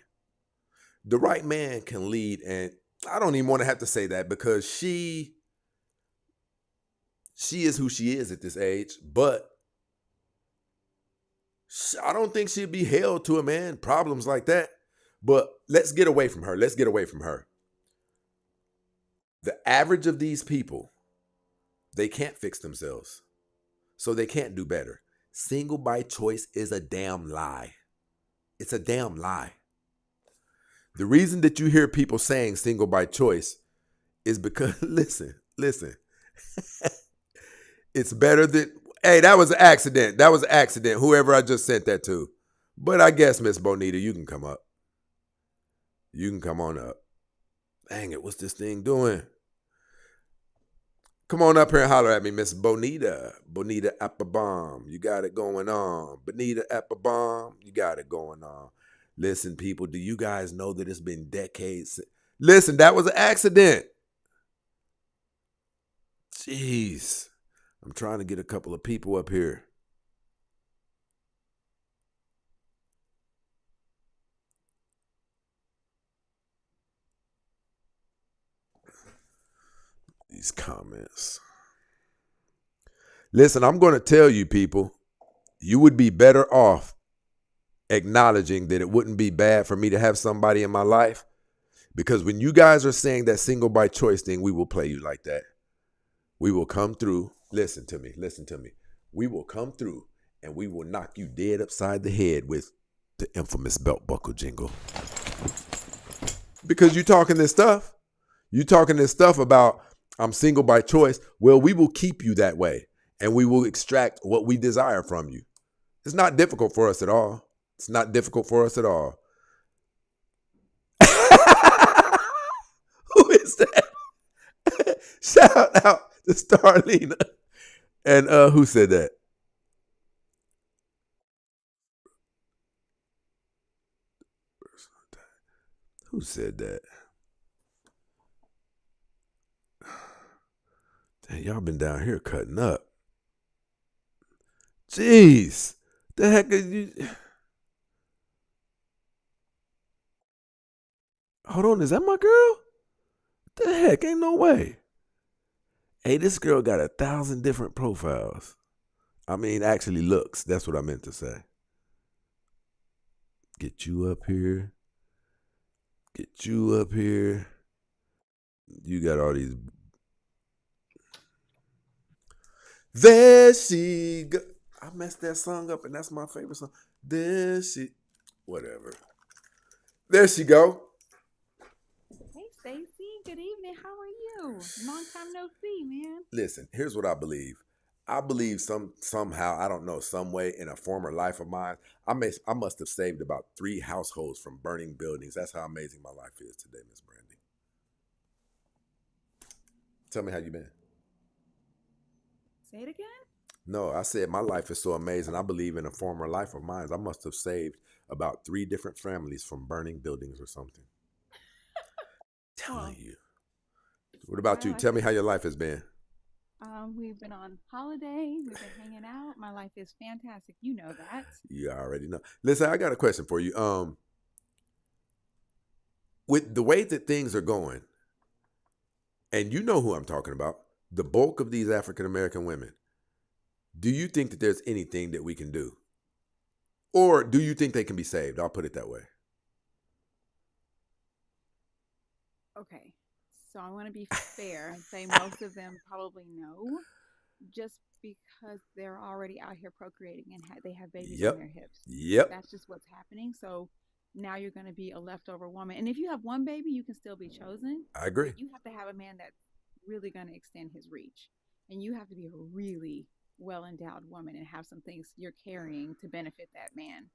the right man can lead, and I don't even want to have to say that because she is who she is at this age, but I don't think she'd be held to a man problems like that. But let's get away from her. Let's get away from her. The average of these people, they can't fix themselves. So they can't do better. Single by choice is a damn lie. It's a damn lie. The reason that you hear people saying single by choice is because, listen. It's better than, hey, that was an accident. That was an accident, whoever I just sent that to. But I guess, Miss Bonita, you can come up. You can come on up. Dang it, what's this thing doing? Come on up here and holler at me, Miss Bonita. Bonita Applebaum, you got it going on. Bonita Applebaum, you got it going on. Listen, people, do you guys know that it's been decades? Listen, that was an accident. Jeez. I'm trying to get a couple of people up here. These comments. Listen, I'm going to tell you, people, you would be better off acknowledging that it wouldn't be bad for me to have somebody in my life. Because when you guys are saying that single by choice thing, we will play you like that. We will come through. Listen to me. We will come through and we will knock you dead upside the head with the infamous belt buckle jingle. Because you're talking this stuff. You're talking this stuff about I'm single by choice. Well, we will keep you that way and we will extract what we desire from you. It's not difficult for us at all. It's not difficult for us at all. Who is that? Shout out to Starlina. And who said that? Who said that? Dang, y'all been down here cutting up. Jeez. The heck is you? Hold on, is that my girl? The heck, ain't no way. Hey, this girl got 1,000 different profiles. I mean, actually looks. That's what I meant to say. Get you up here. Get you up here. You got all these. There she go. I messed that song up, and that's my favorite song. There she. Whatever. There she go. Hey, Stacy. Good evening. How are you? Long time no see, man. Listen, here's what I believe. I believe somehow, I don't know, some way in a former life of mine, I must have saved about 3 households from burning buildings. That's how amazing my life is today, Miss Brandy. Tell me how you been. Say it again? No, I said my life is so amazing. I believe in a former life of mine, I must have saved about 3 different families from burning buildings or something. Telling you. What about you? Tell me how your life has been. We've been on holiday. We've been hanging out. My life is fantastic. You know that. You already know. Listen, I got a question for you. With the way that things are going, and you know who I'm talking about, the bulk of these African American women, do you think that there's anything that we can do? Or do you think they can be saved? I'll put it that way. Okay. So I want to be fair and say most of them probably know, just because they're already out here procreating and they have babies on their hips. Yep. That's just what's happening. So now you're going to be a leftover woman. And if you have one baby, you can still be chosen. I agree. You have to have a man that's really going to extend his reach. And you have to be a really well-endowed woman and have some things you're carrying to benefit that man.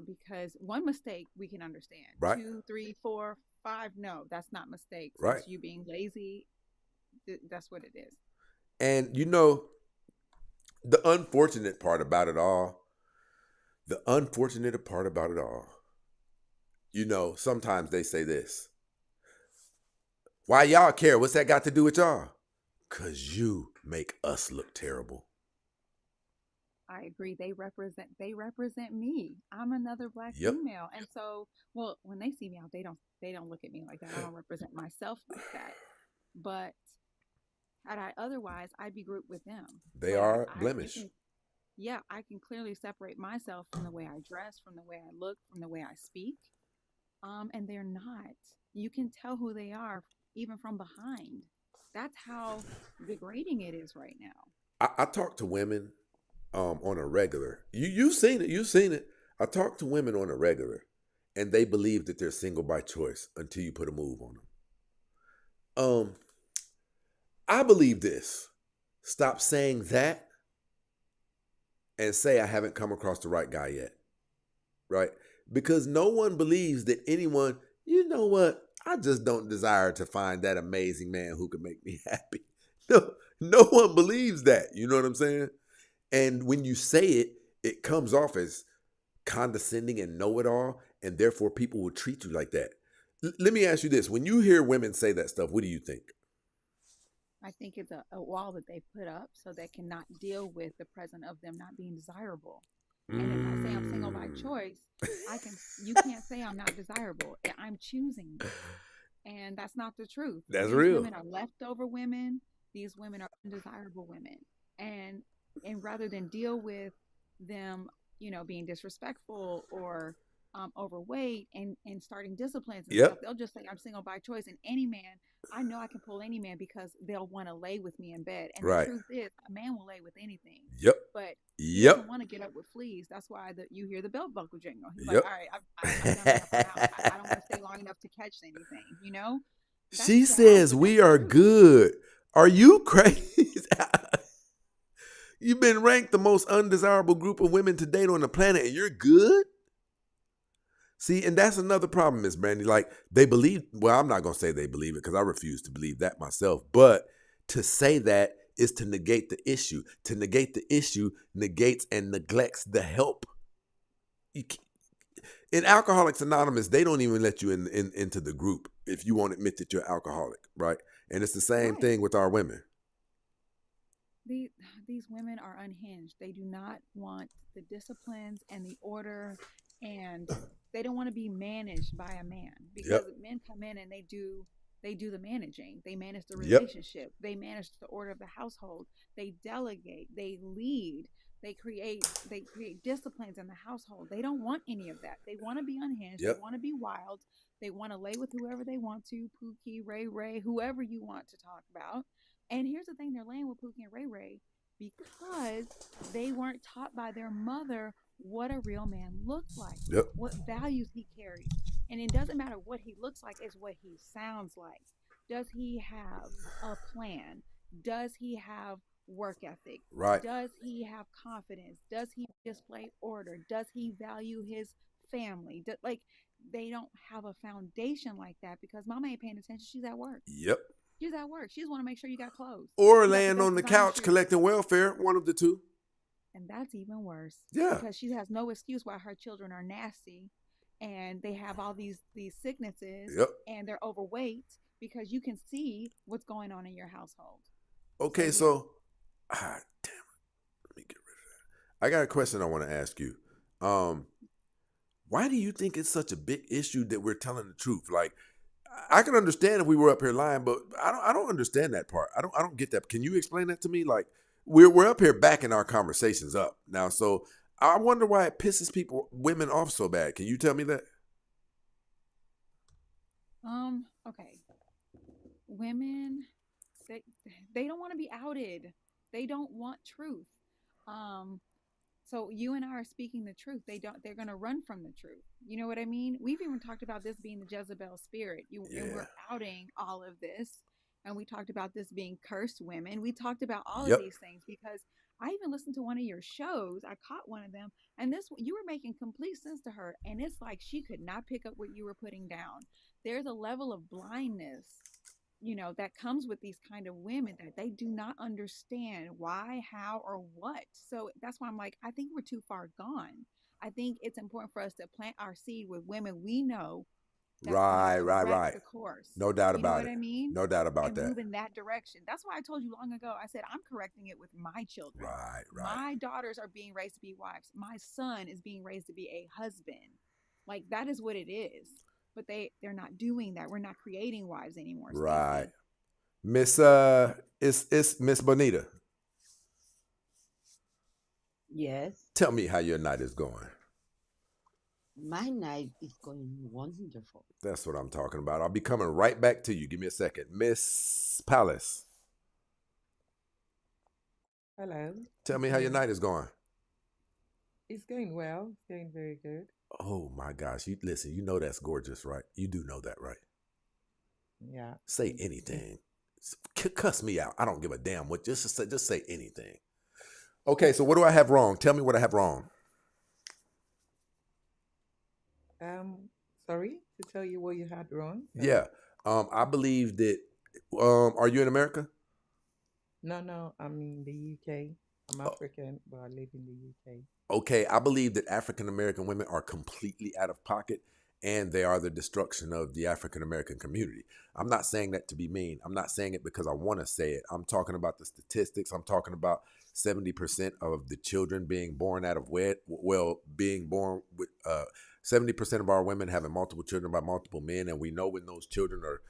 Because one mistake we can understand. Right. 2, 3, 4, 5, no, that's not mistakes. Right. It's you being lazy. That's what it is. And you know, the unfortunate part about it all, you know, sometimes they say this. Why y'all care? What's that got to do with y'all? Because you make us look terrible. I agree. They represent me. I'm another black female. And so, well, when they see me out, they don't look at me like that. I don't represent myself like that. But had I otherwise, I'd be grouped with them. They But are blemish. I can clearly separate myself from the way I dress, from the way I look, from the way I speak. And they're not. You can tell who they are even from behind. That's how degrading it is right now. I talk to women on a regular. You've seen it. You've seen it. I talk to women on a regular, and they believe that they're single by choice until you put a move on them. I believe this. Stop saying that and say I haven't come across the right guy yet. Right? Because no one believes that anyone, you know what? I just don't desire to find that amazing man who can make me happy. No one believes that. You know what I'm saying? And when you say it, it comes off as condescending and know-it-all, and therefore people will treat you like that. Let me ask you this. When you hear women say that stuff, what do you think? I think it's a wall that they put up so they cannot deal with the present of them not being desirable. And if I say I'm single by choice, you can't say I'm not desirable. I'm choosing. And that's not the truth. That's These real. Women are leftover women. These women are undesirable women. And rather than deal with them, being disrespectful or overweight and starting disciplines and stuff, they'll just say I'm single by choice. And any man, I know I can pull any man because they'll want to lay with me in bed. And the truth is, a man will lay with anything. But he doesn't want to get up with fleas. That's why you hear the belt buckle jingle. He's like, all right, I've done enough. I don't want to stay long enough to catch anything, She says we are good. Are you crazy? You've been ranked the most undesirable group of women to date on the planet, and you're good? See, and that's another problem, Miss Brandy. Like, they believe, well, I'm not going to say they believe it because I refuse to believe that myself. But to say that is to negate the issue. To negate the issue negates and neglects the help. In Alcoholics Anonymous, they don't even let you into the group if you won't admit that you're alcoholic, right? And it's the same thing with our women. These women are unhinged. They do not want the disciplines and the order, and they don't want to be managed by a man because men come in and they do the managing. They manage the relationship. They manage the order of the household. They delegate. They lead. They create disciplines in the household. They don't want any of that. They want to be unhinged. They want to be wild. They want to lay with whoever they want to, Pookie, Ray, whoever you want to talk about. And here's the thing, they're laying with Pookie and Ray because they weren't taught by their mother what a real man looked like, what values he carries. And it doesn't matter what he looks like, it's what he sounds like. Does he have a plan? Does he have work ethic? Right. Does he have confidence? Does he display order? Does he value his family? They don't have a foundation like that because mama ain't paying attention. She's at work. She's at work. She just want to make sure you got clothes. Or laying on the couch collecting welfare, one of the two. And that's even worse. Yeah. Because she has no excuse why her children are nasty and they have all these sicknesses and they're overweight because you can see what's going on in your household. Okay, so damn it. Let me get rid of that. I got a question I want to ask you. Why do you think it's such a big issue that we're telling the truth? Like, I can understand if we were up here lying, but I don't understand that part. I don't get that. Can you explain that to me? Like, we're up here backing our conversations up now, so I wonder why it pisses women off so bad. Can you tell me that? Okay. Women, they don't want to be outed. They don't want truth. So you and I are speaking the truth. They're going to run from the truth. You know what I mean? We've even talked about this being the Jezebel spirit. And we're outing all of this. And we talked about this being cursed women. We talked about all of these things because I even listened to one of your shows. I caught one of them. And you were making complete sense to her. And it's like she could not pick up what you were putting down. There's a level of blindness that comes with these kind of women that they do not understand why, how, or what. So that's why I'm like, I think we're too far gone. I think it's important for us to plant our seed with women we know that's going to Right. the course. No doubt You know about what it. I mean? No doubt about And that. move in that direction. That's why I told you long ago. I said I'm correcting it with my children. Right. My daughters are being raised to be wives. My son is being raised to be a husband. Like that is what it is. But they're not doing that. We're not creating wives anymore. Right. Stacey. Miss it's Miss Bonita. Yes. Tell me how your night is going. My night is going wonderful. That's what I'm talking about. I'll be coming right back to you. Give me a second. Miss Palace. Hello. Tell me how your night is going. It's going well. It's going very good. Oh my gosh. You listen, you know that's gorgeous, right? You do know that, right? Yeah. Say anything. Cuss me out. I don't give a damn what. Just say anything. Okay, so what do I have wrong? Tell me what I have wrong. Sorry to tell you what you had wrong. Sorry. Yeah. I believe that are you in America? No, I'm in the UK. I'm African, but I live in the UK. Okay, I believe that African American women are completely out of pocket and they are the destruction of the African American community. I'm not saying that to be mean. I'm not saying it because I want to say it. I'm talking about the statistics. I'm talking about 70% of the children being born out of being born with 70% of our women having multiple children by multiple men. And we know when those children are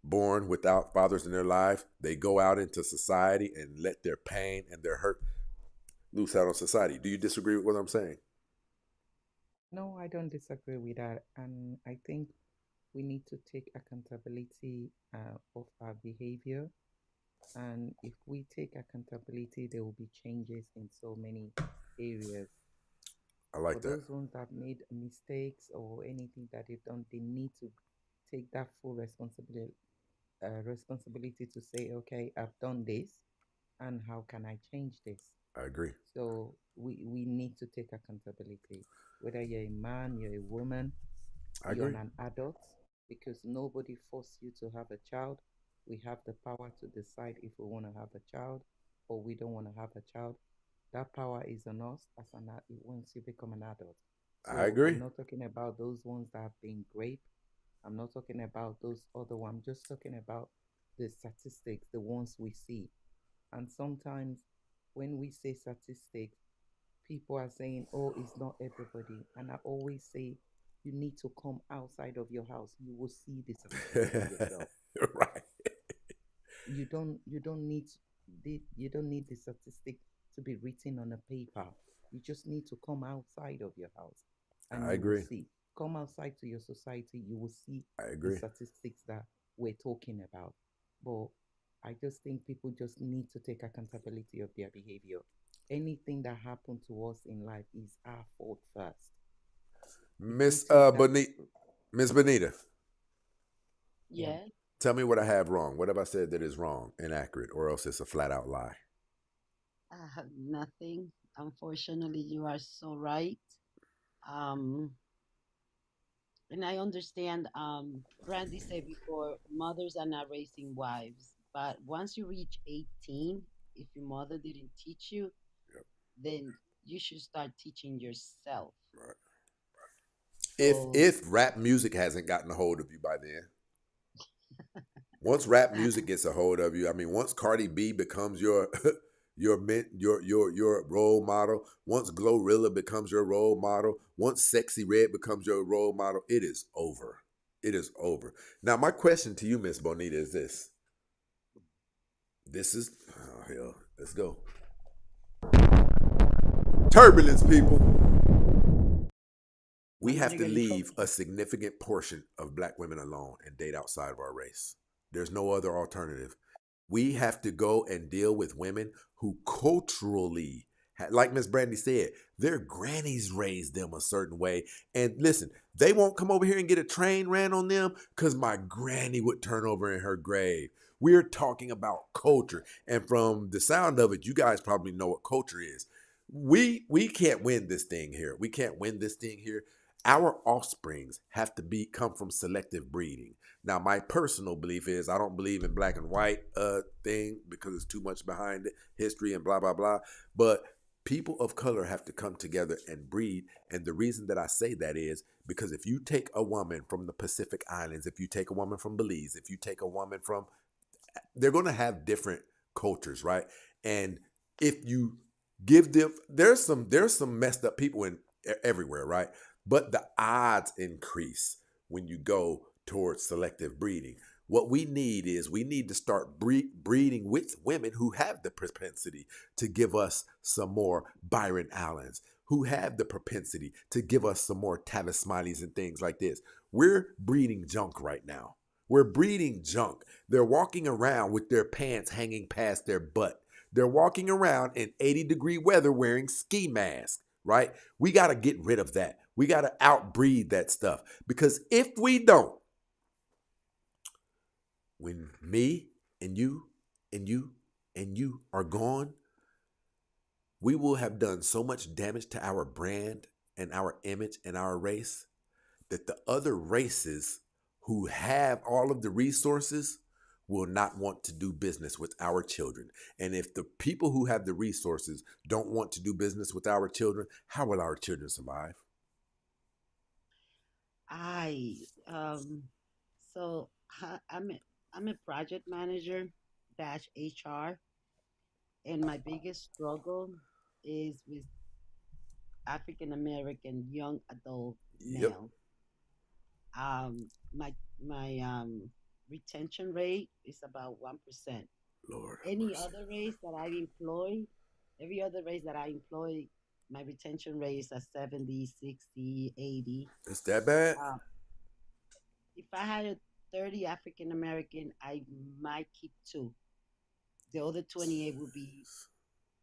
born without fathers in their life, they go out into society and let their pain and their hurt loose out on society. Do you disagree with what I'm saying? No, I don't disagree with that. And I think we need to take accountability of our behavior. And if we take accountability, there will be changes in so many areas. I like For that. those ones that made mistakes or anything that they've done, they need to take that full responsibility to say, okay, I've done this, and how can I change this? I agree. So we need to take accountability. Whether you're a man, you're a woman, you're an adult, because nobody forced you to have a child. We have the power to decide if we want to have a child or we don't want to have a child. That power is on us once you become an adult. So I agree. I'm not talking about those ones that have been raped. I'm not talking about those other ones. I'm just talking about the statistics, the ones we see. And sometimes when we say statistics, people are saying, oh, it's not everybody. And I always say, you need to come outside of your house. You will see the statistics yourself. Right. You don't need the statistic to be written on a paper. You just need to come outside of your house, and I agree. will see. Come outside to your society, you will see the statistics that we're talking about. But I just think people just need to take accountability of their behavior. Anything that happened to us in life is our fault first. Miss Bonita. Yeah. Tell me what I have wrong. What have I said that is wrong, inaccurate, or else it's a flat out lie? I have nothing. Unfortunately, you are so right. And I understand, Brandy said before, mothers are not raising wives. But once you reach 18, if your mother didn't teach you, then you should start teaching yourself. Right. If rap music hasn't gotten a hold of you by then. Once rap music gets a hold of you, I mean, once Cardi B becomes your role model, once Glorilla becomes your role model, once Sexy Red becomes your role model, it is over. It is over. Now, my question to you, Miss Bonita, is this. This is, oh hell, let's go. Turbulence, people. We have to leave a significant portion of black women alone and date outside of our race. There's no other alternative. We have to go and deal with women who culturally, like Miss Brandy said, their grannies raised them a certain way. And listen, they won't come over here and get a train ran on them because my granny would turn over in her grave. We're talking about culture. And from the sound of it, you guys probably know what culture is. We can't win this thing here. We can't win this thing here. Our offsprings have to come from selective breeding. Now, my personal belief is I don't believe in black and white thing because it's too much behind it, history and blah, blah, blah. But People of color have to come together and breed. And the reason that I say that is because if you take a woman from the Pacific Islands, if you take a woman from Belize, if you take a woman from, they're going to have different cultures, right? And if you give them, there's some messed up people in everywhere, right? But the odds increase when you go towards selective breeding. What we need is we need to start breeding with women who have the propensity to give us some more Byron Allens, who have the propensity to give us some more Tavis Smileys and things like this. We're breeding junk right now. We're breeding junk. They're walking around with their pants hanging past their butt. They're walking around in 80-degree weather wearing ski masks, right? We got to get rid of that. We got to outbreed that stuff. Because if we don't, when me and you and you and you are gone, we will have done so much damage to our brand and our image and our race that the other races who have all of the resources will not want to do business with our children. And if the people who have the resources don't want to do business with our children, how will our children survive? I so I'm a project manager dash HR, and my biggest struggle is with African American young adult Yep. male. My retention rate is about 1%. Lord have Any mercy. other race that I employ, every other race that I employ, my retention rate is at 70, 60, 80. It's that bad? If I had 30 African American, I might keep two. The other 28 will be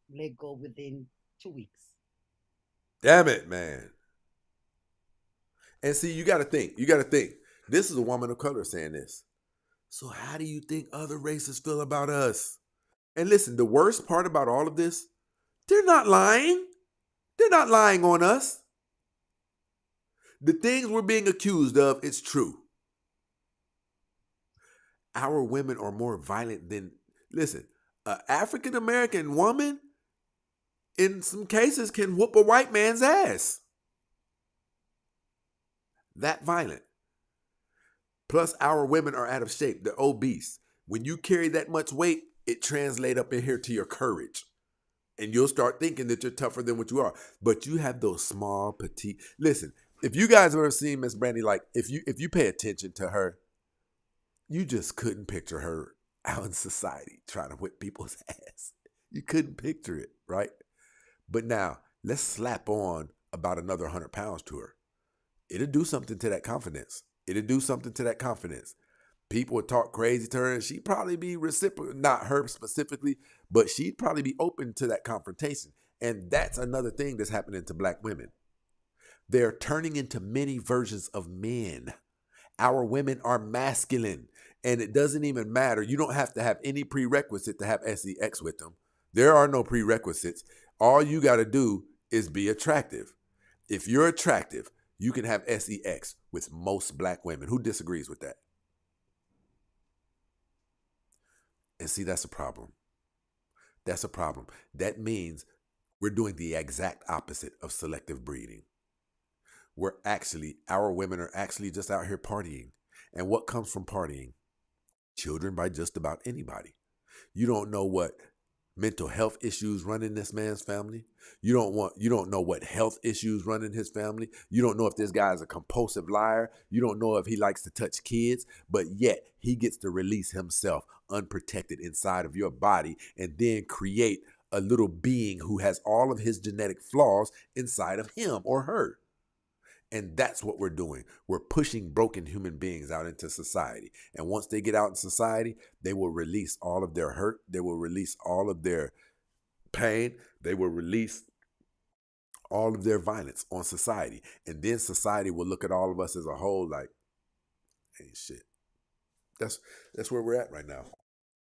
let go within 2 weeks. Damn it, man. And see, you got to think. You got to think. This is a woman of color saying this. So how do you think other races feel about us? And listen, the worst part about all of this, they're not lying. They're not lying on us. The things we're being accused of, it's true. Our women are more violent than, listen, an African American woman in some cases can whoop a white man's ass. That violent. Plus, our women are out of shape. They're obese. When you carry that much weight, it translates up in here to your courage. And you'll start thinking that you're tougher than what you are. But you have those small, petite. Listen, if you guys have ever seen Miss Brandy, like if you pay attention to her, you just couldn't picture her out in society trying to whip people's ass. You couldn't picture it, right? But now, let's slap on about another 100 pounds to her. It'll do something to that confidence. It'll do something to that confidence. People would talk crazy to her, and she'd probably be reciprocal, not her specifically, but she'd probably be open to that confrontation. And that's another thing that's happening to black women. They're turning into many versions of men. Our women are masculine, and it doesn't even matter. You don't have to have any prerequisite to have sex with them. There are no prerequisites. All you got to do is be attractive. If you're attractive, you can have sex with most black women. Who disagrees with that? And see, that's a problem. That's a problem. That means we're doing the exact opposite of selective breeding. Our women are actually just out here partying. And what comes from partying? Children by just about anybody. You don't know what mental health issues run in this man's family. You don't know what health issues run in his family. You don't know if this guy is a compulsive liar. You don't know if he likes to touch kids, but yet he gets to release himself unprotected inside of your body and then create a little being who has all of his genetic flaws inside of him or her. And that's what we're doing. We're pushing broken human beings out into society. And once they get out in society, they will release all of their hurt. They will release all of their pain. They will release all of their violence on society. And then society will look at all of us as a whole like, ain't shit. That's where we're at right now.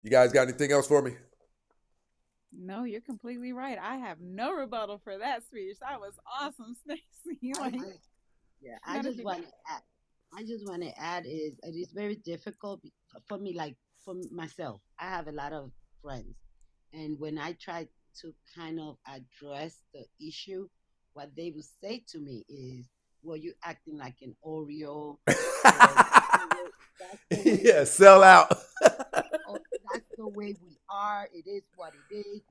You guys got anything else for me? No, you're completely right. I have no rebuttal for that speech. That was awesome, Stacey. Like, Yeah, I just want to add. I just want to add is it is very difficult for me, like for myself. I have a lot of friends, and when I try to kind of address the issue, what they would say to me is, "Well, you acting like an Oreo, or yeah, sell out. or that's the way we are. It is what it is.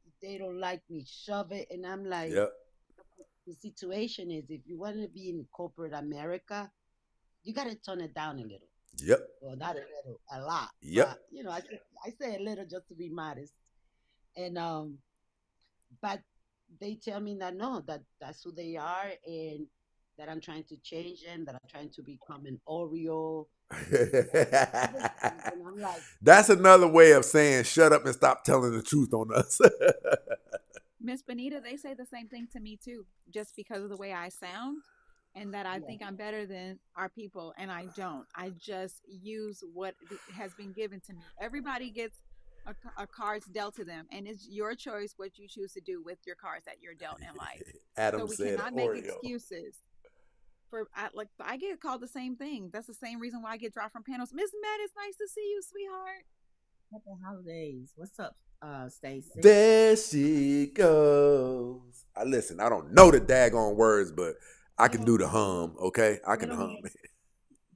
If they don't like me, shove it." And I'm like, Yep. the situation is, if you want to be in corporate America, you got to tone it down a little. Yep. Well, not a little, a lot. Yep. But I say a little just to be modest. And but they tell me that no, that's who they are, and that I'm trying to change them, that I'm trying to become an Oreo. And I'm like, that's another way of saying shut up and stop telling the truth on us. Miss Benita, they say the same thing to me too, just because of the way I sound, and that I think I'm better than our people, and I don't. I just use what has been given to me. Everybody gets a cards dealt to them, and it's your choice what you choose to do with your cards that you're dealt in life. Adam so we said cannot Oreo. make excuses. I get called the same thing. That's the same reason why I get dropped from panels. Miss Matt, it's nice to see you, sweetheart. Happy holidays. What's up, Stacey? There she goes. Listen, I don't know the daggone words, but I can do the hum, okay? I can hum it.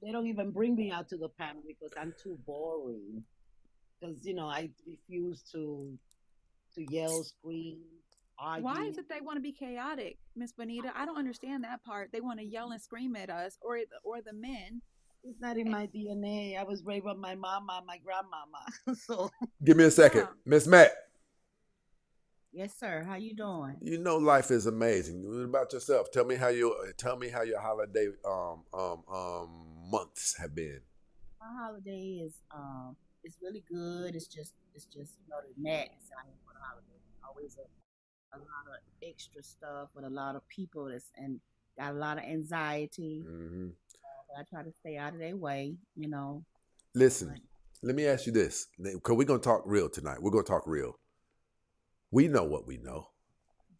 They don't even bring me out to the panel because I'm too boring. Because, I refuse to yell, scream, argue. Why is it they want to be chaotic, Miss Bonita? I don't understand that part. They want to yell and scream at us or the men. It's not in my DNA. I was raised by my mama, my grandmama. So give me a second, Miss Matt. Yes, sir. How you doing? You know, life is amazing. What about yourself? Tell me how your holiday months have been. My holiday is it's really good. It's just the madness out here for the holiday. Always a lot of extra stuff with a lot of people and got a lot of anxiety. Mm-hmm. But I try to stay out of their way, Listen, let me ask you this, because we're gonna talk real tonight. We're gonna talk real. We know what we know,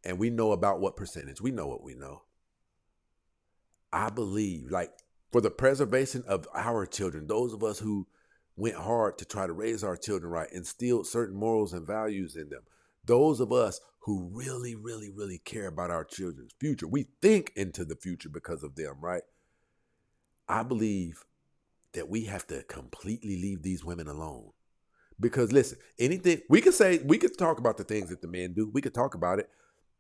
and we know about what percentage. We know what we know. I believe, like, for the preservation of our children, those of us who went hard to try to raise our children right, instilled certain morals and values in them, those of us who really, really, really care about our children's future, we think into the future because of them, right? I believe that we have to completely leave these women alone. Because listen, anything we could talk about the things that the men do. We could talk about it.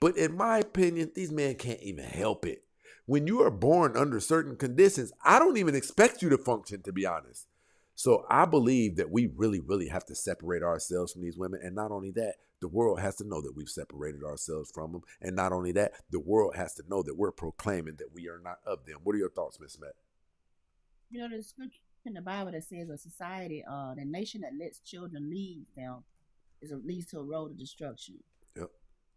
But in my opinion, these men can't even help it. When you are born under certain conditions, I don't even expect you to function, to be honest. So I believe that we really, really have to separate ourselves from these women. And not only that, the world has to know that we've separated ourselves from them. And not only that, the world has to know that we're proclaiming that we are not of them. What are your thoughts, Miss Matt? The scripture in the Bible that says a society, the nation that lets children lead them leads to a road of destruction. Yep.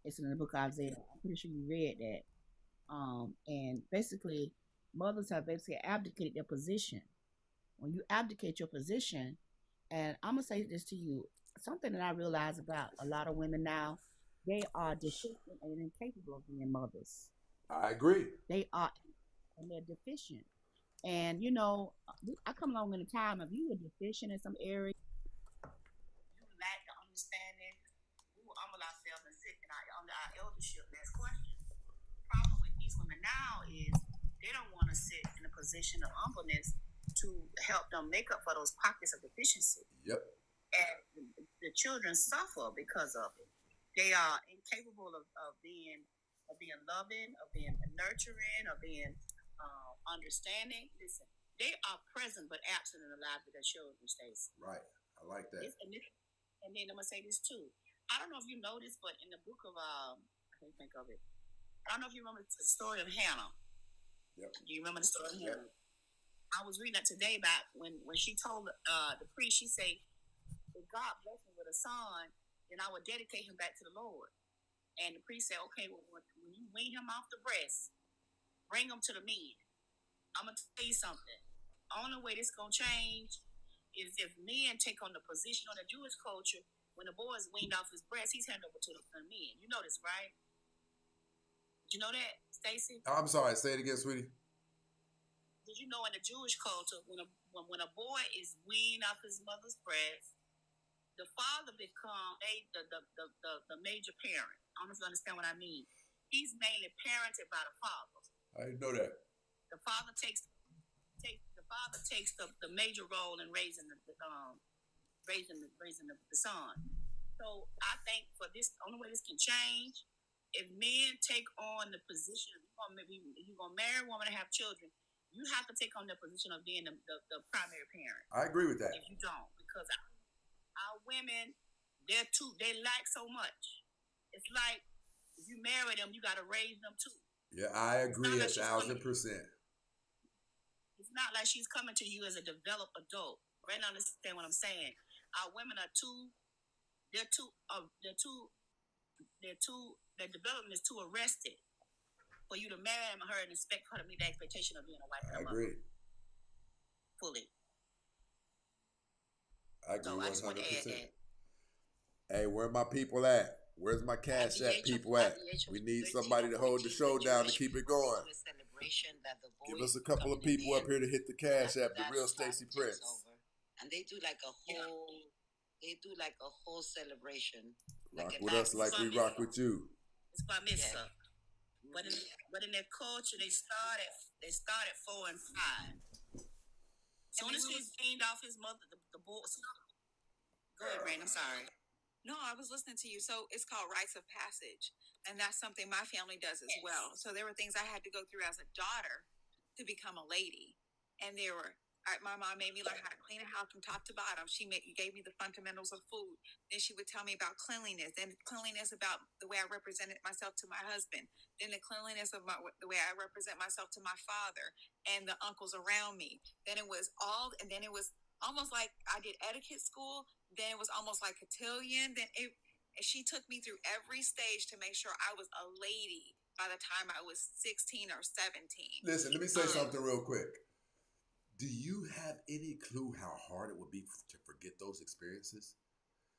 It's in the book of Isaiah. I'm pretty sure you read that. And basically, mothers have basically abdicated their position. When you abdicate your position, and I'm gonna say this to you, something that I realize about a lot of women now, they are deficient and incapable of being mothers. I agree. They are, and they're deficient. And I come along in a time of you were deficient in some area, you lack the understanding. We will humble ourselves and sit under our eldership and ask questions. The problem with these women now is they don't want to sit in a position of humbleness to help them make up for those pockets of deficiency. Yep. And the children suffer because of it. They are incapable of being loving, of being nurturing, of being understanding. Listen, they are present but absent in the lives of their children, Stacey. Right. I like that. And then I'm gonna say this too. I don't know if you know this, but in the book of I can't think of it. I don't know if you remember the story of Hannah. Yep. Do you remember the story of Hannah? I was reading that today about when she told the priest, she said, if God bless me with a son, then I will dedicate him back to the Lord. And the priest said, okay, well, when you wean him off the breast, bring him to the men. I'm going to tell you something. The only way this is going to change is if men take on the position of the Jewish culture. When the boy is weaned off his breast, he's handed over to the men. You know this, right? Did you know that, Stacey? I'm sorry. Say it again, sweetie. Did you know in the Jewish culture, when a boy is weaned off his mother's breast, the father become the major parent. I don't know if you understand what I mean. He's mainly parented by the father. I didn't know that. The father takes the major role in raising the son. So I think for this, the only way this can change, if men take on the position, you're gonna marry a woman and have children, you have to take on the position of being the primary parent. I agree with that. If you don't, because our women, they lack so much. It's like if you marry them, you got to raise them too. Yeah, I agree 1,000%. It's not like she's coming to you as a developed adult. Right? Understand what I'm saying? Our women are their development is too arrested for you to marry her and expect her to meet the expectation of being a wife. I agree. Fully. I agree 100%. Hey, where my people at? Where's my Cash App people at? We need somebody to hold the show down to keep it going. Give us a couple of people up here to hit the Cash App, the real Stacey Prince. And they do like a whole celebration. Rock with us like we rock with you. It's by mitzvah. But in their culture, they start at 4 and 5. Soon as he's weaned off his mother, the boy. Go ahead, Rain. I'm sorry. No, I was listening to you. So it's called rites of passage. And that's something my family does as well. So there were things I had to go through as a daughter to become a lady. And my mom made me learn how to clean a house from top to bottom. She gave me the fundamentals of food. Then she would tell me about cleanliness. Then cleanliness about the way I represented myself to my husband. Then the cleanliness of the way I represent myself to my father and the uncles around me. Then it was almost like I did etiquette school. Then it was almost like cotillion. She took me through every stage to make sure I was a lady by the time I was 16 or 17. Listen, let me say something real quick. Do you have any clue how hard it would be to forget those experiences?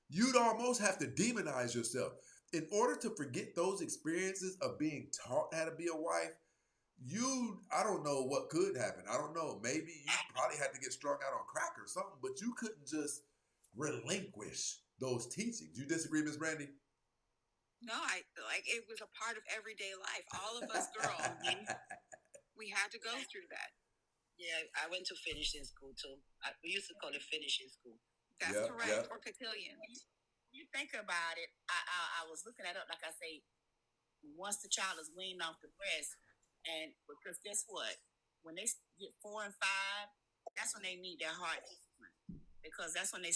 You'd almost have to demonize yourself. In order to forget those experiences of being taught how to be a wife, I don't know what could happen. I don't know. Maybe you probably had to get strung out on crack or something, but you couldn't just relinquish those teachings. You disagree, Ms. Brandy? No, it was a part of everyday life. All of us girls, we had to go through that. Yeah, I went to finishing school too. We used to call it finishing school. That's correct. Or cotillion. You think about it, I was looking at it, like I say, once the child is weaned off the breast, and because guess what? When they get 4 and 5, that's when they need their heart discipline. Because that's when the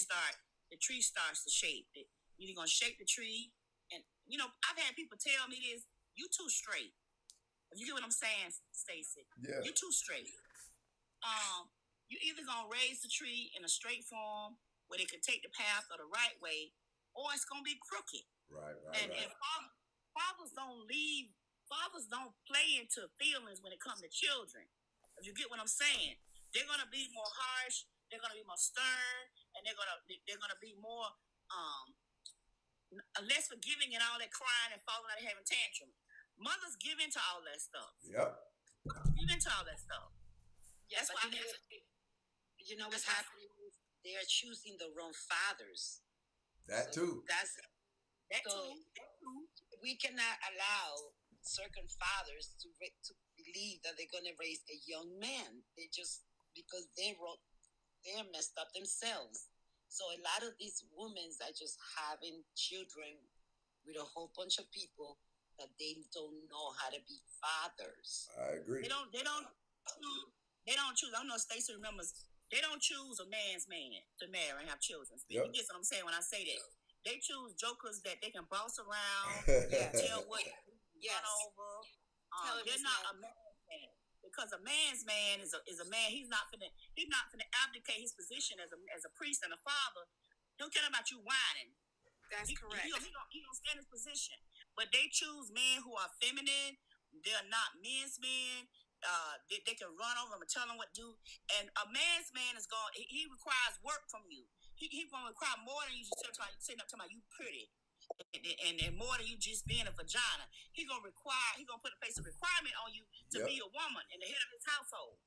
tree starts to shape. You're going to shake the tree. And, I've had people tell me this, you too straight. You get what I'm saying, Stacey? Yeah. You too straight. You either gonna raise the tree in a straight form where they can take the path of the right way, or it's gonna be crooked. Right. And fathers don't play into feelings when it comes to children. If you get what I'm saying, they're gonna be more harsh, they're gonna be more stern, and they're gonna be more less forgiving and all that crying and falling out and having tantrums. Mothers give into all that stuff. Yep. Give into all that stuff. Yes, that's why you know what's happening is they are choosing the wrong fathers. That too. That too. We cannot allow certain fathers to believe that they're going to raise a young man. They just because they're messed up themselves. So a lot of these women are just having children with a whole bunch of people that they don't know how to be fathers. I agree. They don't choose. I don't know if Stacey remembers. They don't choose a man's man to marry and have children. Yep. You get what I'm saying when I say that. They choose jokers that they can boss around, tell what run over. They're not a man's man, because a man's man is a man. He's not finna abdicate his position as a priest and a father. He don't care about you whining. That's correct. He don't stand in his position. But they choose men who are feminine. They're not men's men. They can run over them and tell them what to do. And a man's man is going. He requires work from you. He going to require more than you just sitting up talking about you pretty, and more than you just being a vagina. He gonna put a place of requirement on you to be a woman and the head of his household.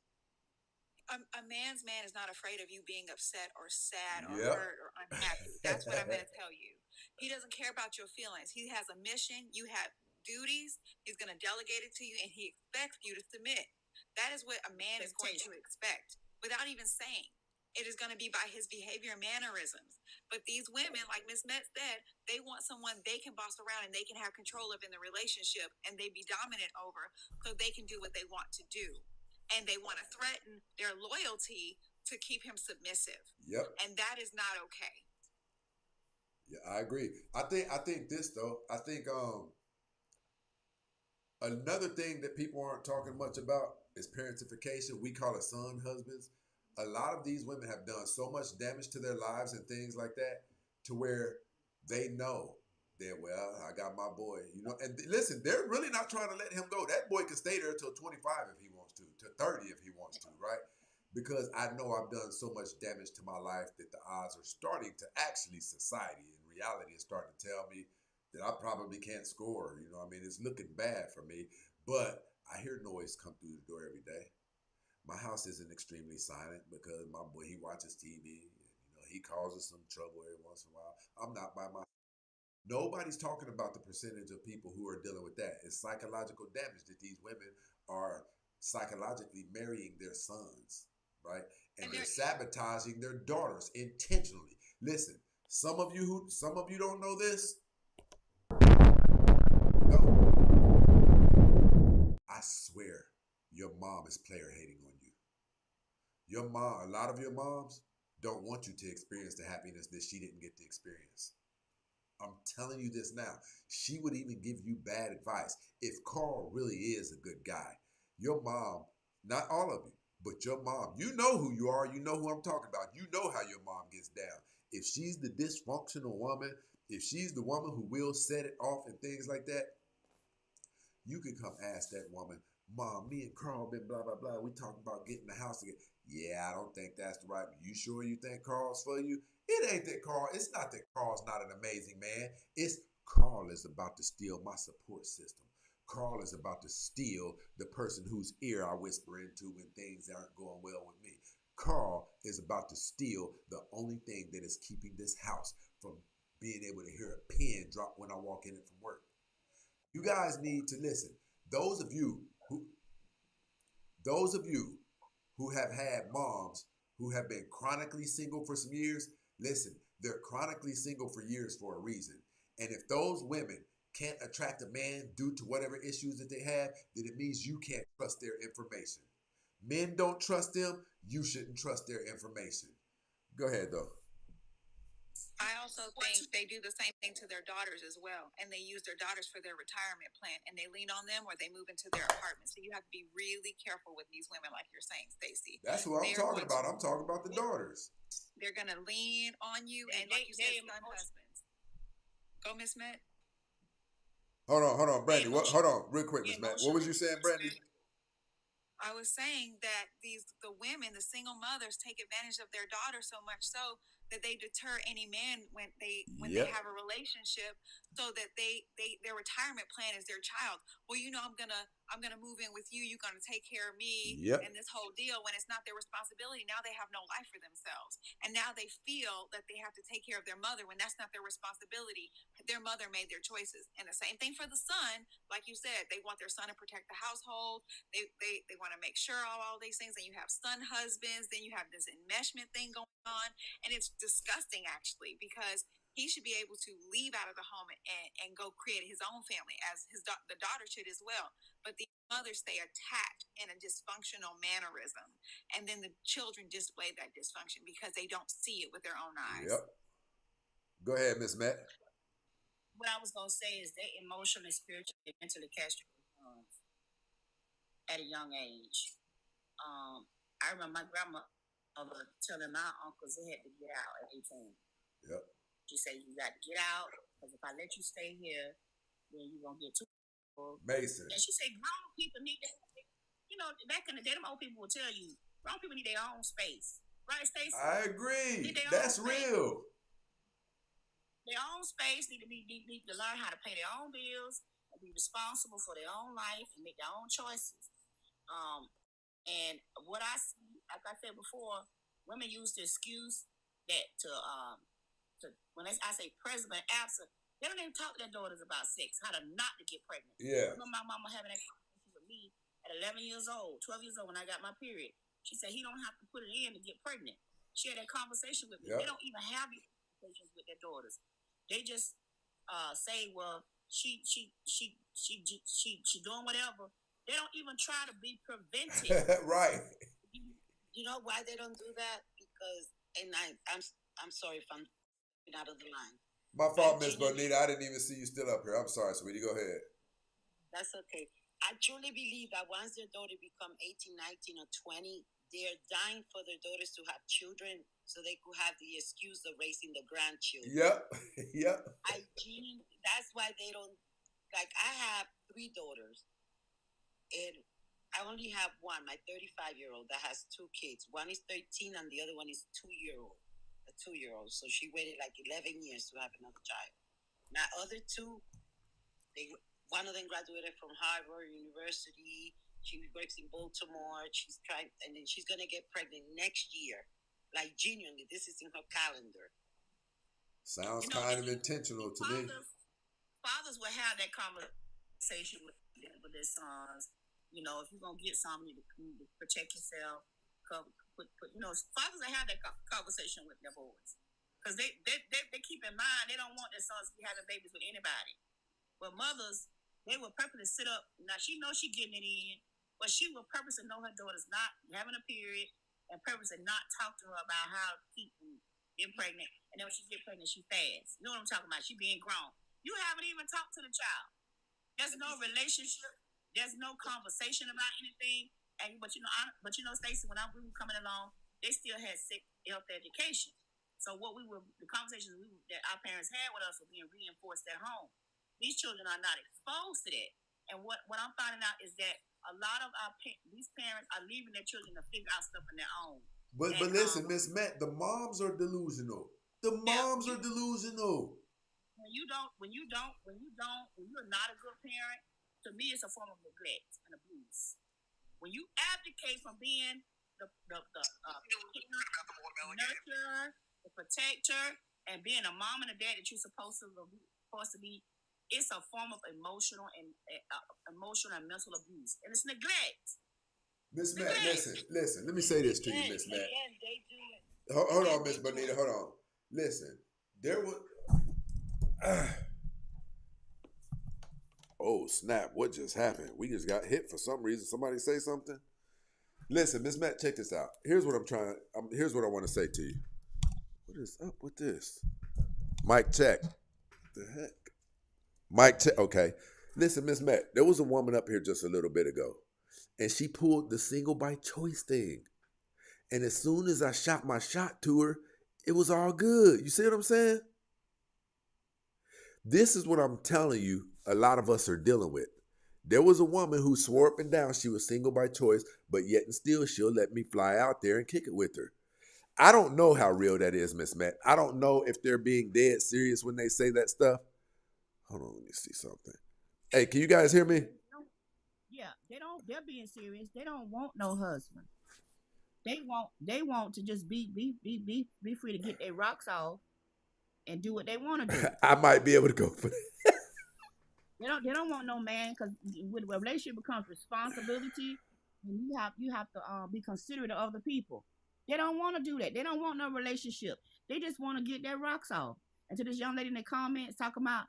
A man's man is not afraid of you being upset or sad or hurt or unhappy. That's what I'm going to tell you. He doesn't care about your feelings. He has a mission. You have duties. He's going to delegate it to you, and he expects you to submit. That is what a man is going to expect without even saying. It is going to be by his behavior and mannerisms. But these women, like Miss Met said, they want someone they can boss around and they can have control of in the relationship, and they be dominant over so they can do what they want to do. And they want to threaten their loyalty to keep him submissive. Yep. And that is not okay. Yeah, I agree. I think this though. I think another thing that people aren't talking much about is parentification. We call it son husbands. A lot of these women have done so much damage to their lives and things like that to where they know that, well, I got my boy, you know. And listen, they're really not trying to let him go. That boy can stay there till 25 if he wants to 30 if he wants to, right? Because I know I've done so much damage to my life that the odds are starting to actually, society in reality is starting to tell me that I probably can't score. You know, I mean, it's looking bad for me, but I hear noise come through the door every day. My house isn't extremely silent because my boy, he watches TV. And, you know, he causes some trouble every once in a while. I'm not by my. Nobody's talking about the percentage of people who are dealing with that. It's psychological damage that these women are psychologically marrying their sons, right? And they're sabotaging their daughters intentionally. Listen, some of you don't know this. No. I swear, your mom is player hating on you. Your mom, a lot of your moms don't want you to experience the happiness that she didn't get to experience. I'm telling you this now. She would even give you bad advice. If Carl really is a good guy, your mom, not all of you, but your mom, you know who you are. You know who I'm talking about. You know how your mom gets down. If she's the dysfunctional woman, if she's the woman who will set it off and things like that, you can come ask that woman, Mom, me and Carl been blah, blah, blah. We talking about getting the house together. Yeah, I don't think that's the right. You sure you think Carl's for you? It ain't that Carl. It's not that Carl's not an amazing man. It's Carl is about to steal my support system. Carl is about to steal the person whose ear I whisper into when things aren't going well with me. Carl is about to steal the only thing that is keeping this house from being able to hear a pin drop when I walk in it from work. You guys need to listen. Those of you who have had moms who have been chronically single for some years, listen, they're chronically single for years for a reason. And if those women can't attract a man due to whatever issues that they have, then it means you can't trust their information. Men don't trust them, you shouldn't trust their information. Go ahead though. I also think they do the same thing to their daughters as well. And they use their daughters for their retirement plan, and they lean on them or they move into their apartment. So you have to be really careful with these women, like you're saying, Stacey. That's what I'm talking about. I'm talking about the daughters. They're going to lean on you, and like you said, son husbands. Go, Miss Met. Hold on, Brandy. Hold on, real quick, Miss Matt. What was you saying, Brandy? I was saying that the women, the single mothers, take advantage of their daughters so much so that they deter any man when they have a relationship, so that their retirement plan is their child. Well, you know, I'm gonna move in with you. You're gonna take care of me, and this whole deal. When it's not their responsibility, now they have no life for themselves, and now they feel that they have to take care of their mother when that's not their responsibility. Their mother made their choices, and the same thing for the son. Like you said, they want their son to protect the household. They want to make sure all these things. And you have son husbands. Then you have this enmeshment thing going on, and it's disgusting actually, because he should be able to leave out of the home and go create his own family, as the daughter should as well. But the mothers stay attached in a dysfunctional mannerism, and then the children display that dysfunction because they don't see it with their own eyes. Yep. Go ahead, Miss Matt. What I was gonna say is they emotionally, spiritually, mentally castrate at a young age. I remember my grandmother telling my uncles they had to get out at 18. Yep. She said, you got to get out, because if I let you stay here, then you're going to get too old. Mason. And she said, grown people need that. You know, back in the day, them old people will tell you, grown people need their own space. Right, Stacey? I agree. That's real. Their own space, need to learn how to pay their own bills, and be responsible for their own life, and make their own choices. And what I see, like I said before, women use the excuse that to when I say present but absent, they don't even talk to their daughters about sex, how to not to get pregnant. Yeah. I remember my mama having that conversation with me at 11 years old, 12 years old when I got my period. She said he don't have to put it in to get pregnant. She had that conversation with me. Yep. They don't even have these conversations with their daughters. They just say, well, she doing whatever. They don't even try to be preventive. Right. You know why they don't do that? Because, and I'm sorry if I'm out of the line. My fault, Miss Bonita. I didn't even see you still up here. I'm sorry, sweetie. Go ahead. That's okay. I truly believe that once their daughter become 18, 19, or 20, they're dying for their daughters to have children so they could have the excuse of raising the grandchildren. Yep. Yep. That's why they don't, like, I have 3 daughters, and I only have one, my 35-year-old, that has 2 kids. One is 13, and the other one is 2-year-old. A 2-year-old. So she waited like 11 years to have another child. My other 2, one of them graduated from Harvard University. She works in Baltimore. She's trying, and then she's gonna get pregnant next year. Like, genuinely, this is in her calendar. Sounds kind of intentional to me. Fathers will have that conversation with their sons. You know, if you're gonna get something, you need to protect yourself. Fathers will have that conversation with their boys because they keep in mind they don't want their sons to be having babies with anybody. But mothers, they will purposely sit up. Now she knows she's getting it in, but she will purposely know her daughter's not having a period and purposely not talk to her about how to keep from getting pregnant. And then when she gets pregnant, she fasts. You know what I'm talking about? She being grown. You haven't even talked to the child. There's no relationship. There's no conversation about anything. But you know, Stacey, when we were coming along, they still had sex health education. So the conversations that our parents had with us were being reinforced at home. These children are not exposed to that. And what I'm finding out is that a lot of these parents are leaving their children to figure out stuff on their own. But listen, Miss Matt, the moms are delusional. The moms are delusional. When you're not a good parent, to me, it's a form of neglect and abuse. When you abdicate from being the nurturer, the protector, and being a mom and a dad that you're supposed to be, it's a form of emotional and mental abuse, and it's neglect. Miss Matt, listen. Let me say this to you, Miss Matt. Hold on, Miss Bonita. Hold on. Listen, there was. Oh snap! What just happened? We just got hit for some reason. Somebody say something. Listen, Miss Matt, check this out. Here's what here's what I want to say to you. What is up with this? Mic check. What the heck? Mic check. Okay. Listen, Miss Matt, there was a woman up here just a little bit ago, and she pulled the single by choice thing. And as soon as I shot my shot to her, it was all good. You see what I'm saying? This is what I'm telling you a lot of us are dealing with. There was a woman who swore up and down she was single by choice, but yet and still she'll let me fly out there and kick it with her. I don't know how real that is, Miss Matt. I don't know if they're being dead serious when they say that stuff. Hold on, let me see something. Hey, can you guys hear me? Yeah, they're being serious. They don't want no husband. They want to just be free to get their rocks off and do what they want to do. I might be able to go for that. They don't want no man, because when a relationship becomes responsibility, and you have to be considerate of other people. They don't want to do that. They don't want no relationship. They just want to get their rocks off. And to this young lady in the comments talking about,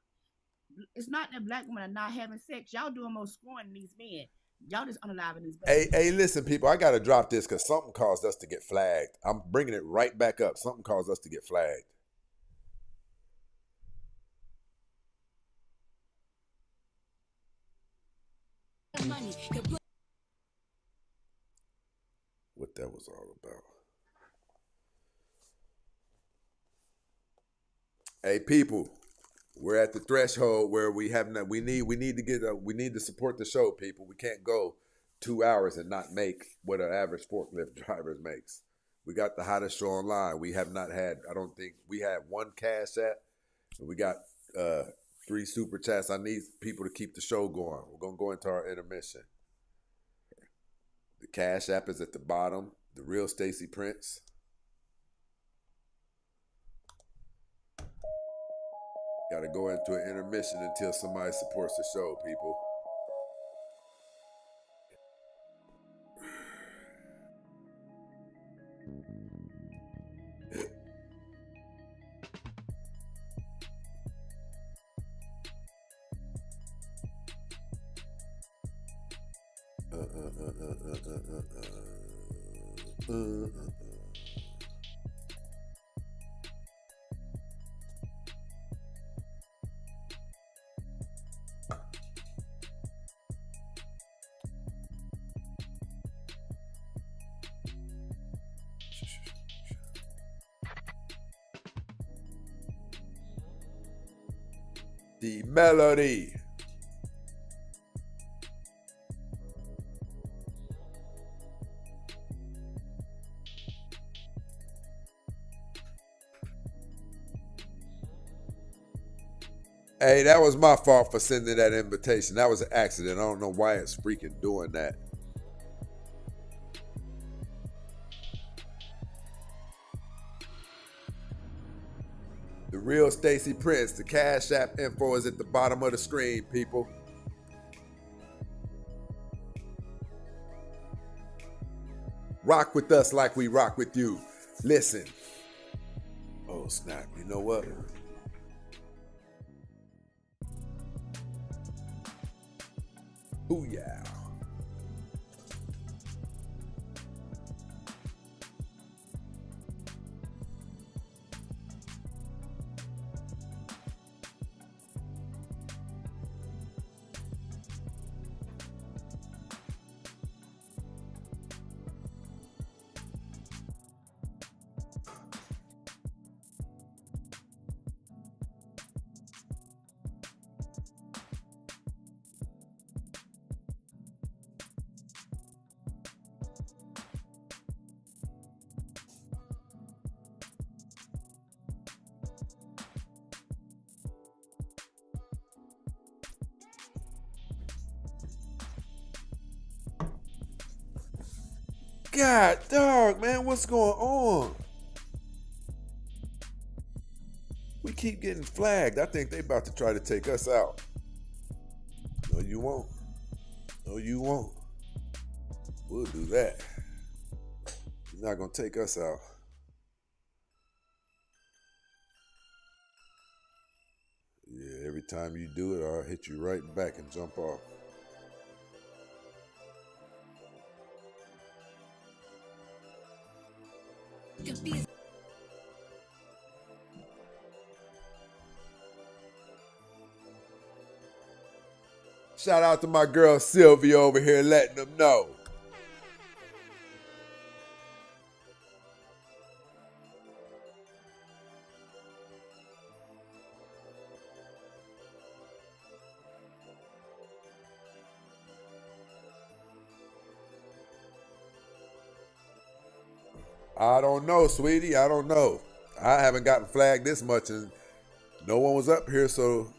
it's not that black women are not having sex. Y'all doing more scoring than these men. Y'all just unaliving these babies. Hey, listen, people, I got to drop this because something caused us to get flagged. I'm bringing it right back up. Something caused us to get flagged. What that was all about. Hey, people, we're at the threshold where we need to support the show, people. We can't go 2 hours and not make what an average forklift driver makes. We got the hottest show online. We have not had, I don't think, we had one Cash App. We got 3 Super Chats. I need people to keep the show going. We're going to go into our intermission. The Cash App is at the bottom. The real Stacey Prince. Got to go into an intermission until somebody supports the show, people. The melody. Hey, that was my fault for sending that invitation. That was an accident. I don't know why it's freaking doing that. The real Stacey Prince. The Cash App info is at the bottom of the screen, people. Rock with us like we rock with you. Listen. Oh, snap. You know what? Ooh, yeah. God, dog, man, what's going on? We keep getting flagged. I think they about to try to take us out. No, you won't. No, you won't. We'll do that. You're not going to take us out. Yeah, every time you do it, I'll hit you right back and jump off. Shout out to my girl Sylvia over here letting them know. I don't know, sweetie. I don't know. I haven't gotten flagged this much and no one was up here, so...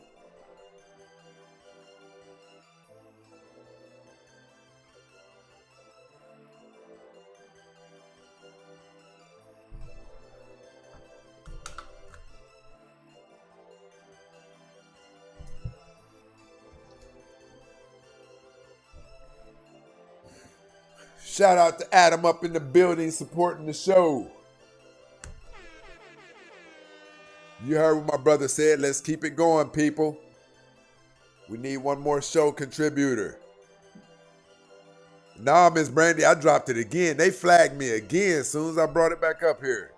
Shout out to Adam up in the building supporting the show. You heard what my brother said. Let's keep it going, people. We need one more show contributor. Nah, Miss Brandy, I dropped it again. They flagged me again as soon as I brought it back up here.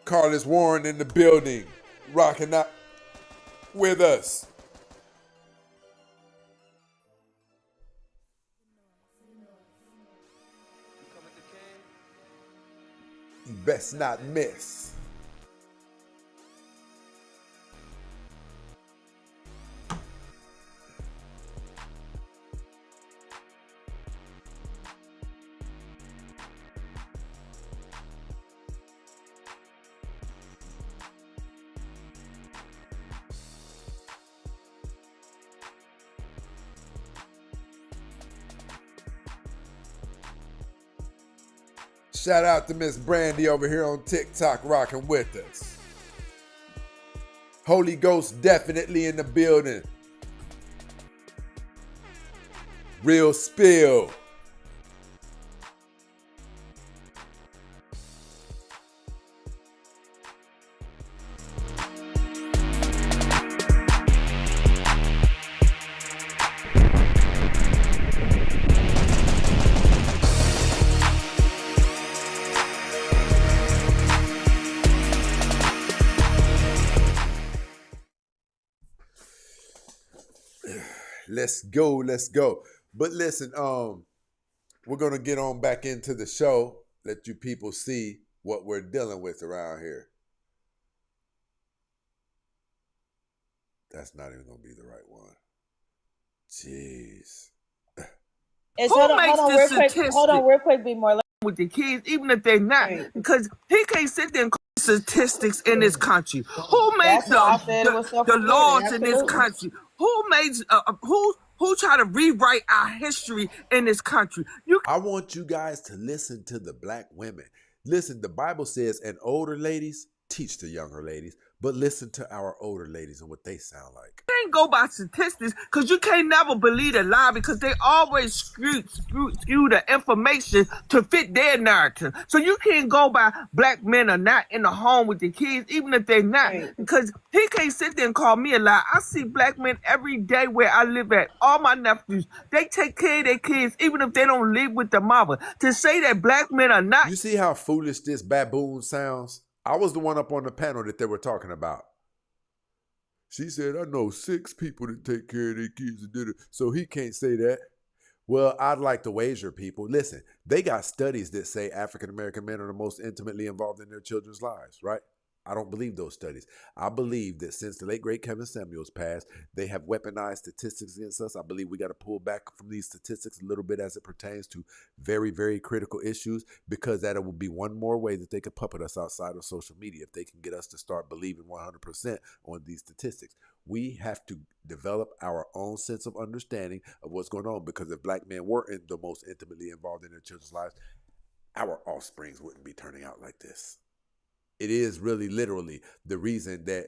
Carlos Warren in the building, rocking out with us. You best not miss. Shout out to Miss Brandy over here on TikTok rocking with us. Holy Ghost definitely in the building. Real spill. Let's go. But listen, we're gonna get on back into the show. Let you people see what we're dealing with around here. That's not even gonna be the right one. Jeez. Hold on real quick, be more with the kids, even if they're not, because he can't sit there and call statistics in this country. Who made the laws in this country? Who made who try to rewrite our history in this country? I want you guys to listen to the black women. Listen, the Bible says, and older ladies teach the younger ladies, but listen to our older ladies and what they sound like. You can't go by statistics because you can't never believe a lie because they always skew the information to fit their narrative. So you can't go by black men are not in the home with the kids, even if they're not, because he can't sit there and call me a lie. I see black men every day where I live at. All my nephews, they take care of their kids, even if they don't live with the mother. To say that black men are not... You see how foolish this baboon sounds? I was the one up on the panel that they were talking about. She said, I know 6 people that take care of their kids and did it, so he can't say that. Well, I'd like to wager people. Listen, they got studies that say African-American men are the most intimately involved in their children's lives, right? I don't believe those studies. I believe that since the late, great Kevin Samuels passed, they have weaponized statistics against us. I believe we got to pull back from these statistics a little bit as it pertains to very, very critical issues, because that will be one more way that they could puppet us outside of social media if they can get us to start believing 100% on these statistics. We have to develop our own sense of understanding of what's going on, because if black men were the most intimately involved in their children's lives, our offsprings wouldn't be turning out like this. It is really literally the reason that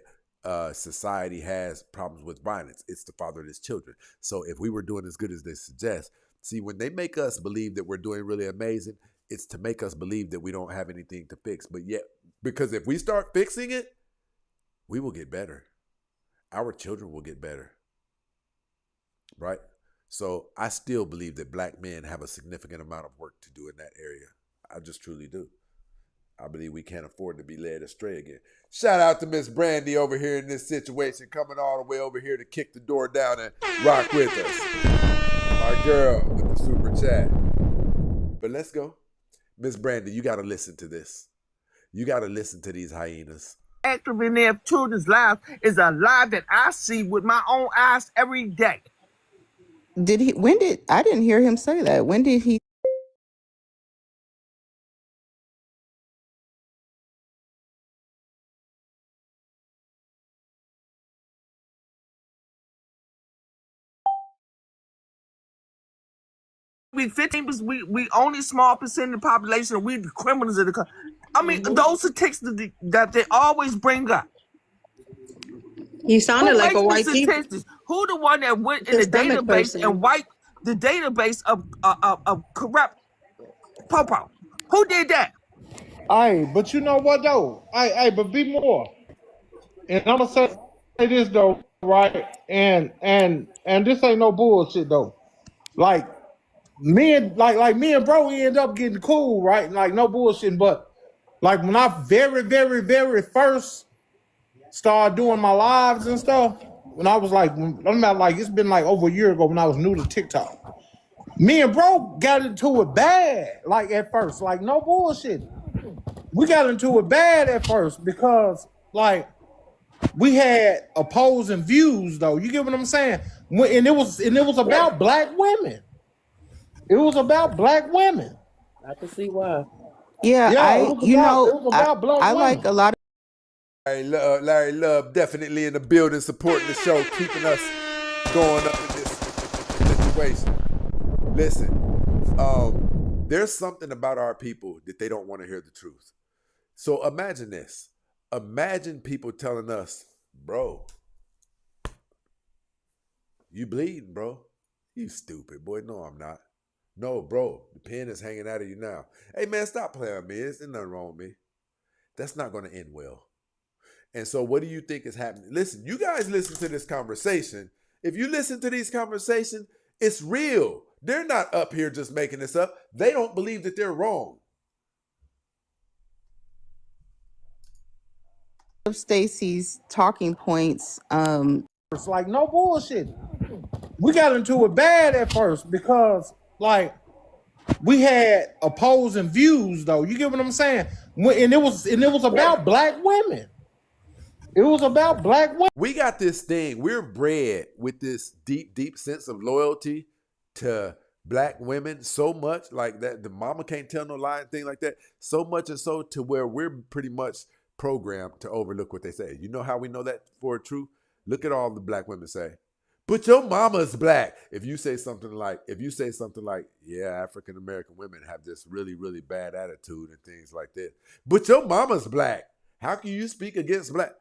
society has problems with violence. It's the fatherless children. So if we were doing as good as they suggest, see, when they make us believe that we're doing really amazing, it's to make us believe that we don't have anything to fix. But yet, because if we start fixing it, we will get better. Our children will get better. Right? So I still believe that black men have a significant amount of work to do in that area. I just truly do. I believe we can't afford to be led astray again. Shout out to Miss Brandy over here in this situation, coming all the way over here to kick the door down and rock with us. My girl with the super chat. But let's go. Miss Brandy, you got to listen to this. You got to listen to these hyenas. Active in their children's lives is a lie that I see with my own eyes every day. I didn't hear him say that. When did he? We 15%. We only small percent of the population. We the criminals of the country. I mean, those statistics that they always bring up. You sounded like a white people. Who the one that went in the database and wiped the database of corrupt popo? Who did that? Hey, but you know what though? But be more. And I'm gonna say this though, right? And this ain't no bullshit though. Like me and bro, we end up getting cool, right? Like no bullshit. But like when I very, very, very first started doing my lives and stuff, when I was like, it's been like over a year ago when I was new to TikTok. Me and bro got into it bad, like at first, like no bullshit. We got into it bad at first because like we had opposing views though. You get what I'm saying? And it was about black women. It was about black women. I can see why. Yeah, I like a lot of Larry Love definitely in the building, supporting the show, keeping us going up in this situation. Listen, There's something about our people that they don't want to hear the truth. So imagine this. Imagine people telling us, bro, you bleeding, bro. You stupid, boy. No, I'm not. No, bro, the pen is hanging out of you now. Hey, man, stop playing with me. There's nothing wrong with me. That's not going to end well. And so what do you think is happening? Listen, you guys listen to this conversation. If you listen to these conversations, it's real. They're not up here just making this up. They don't believe that they're wrong. Stacy's talking points. It's like no bullshit. We got into it bad at first because like we had opposing views though. You get what I'm saying? And it was about black women. It was about black women. We got this thing. We're bred with this deep, deep sense of loyalty to black women so much like that. The mama can't tell no lie and thing like that. So much and so to where we're pretty much programmed to overlook what they say. You know how we know that for true? Look at all the black women say, but your mama's black. If you say something like, yeah, African American women have this really, really bad attitude and things like that. But your mama's black. How can you speak against black?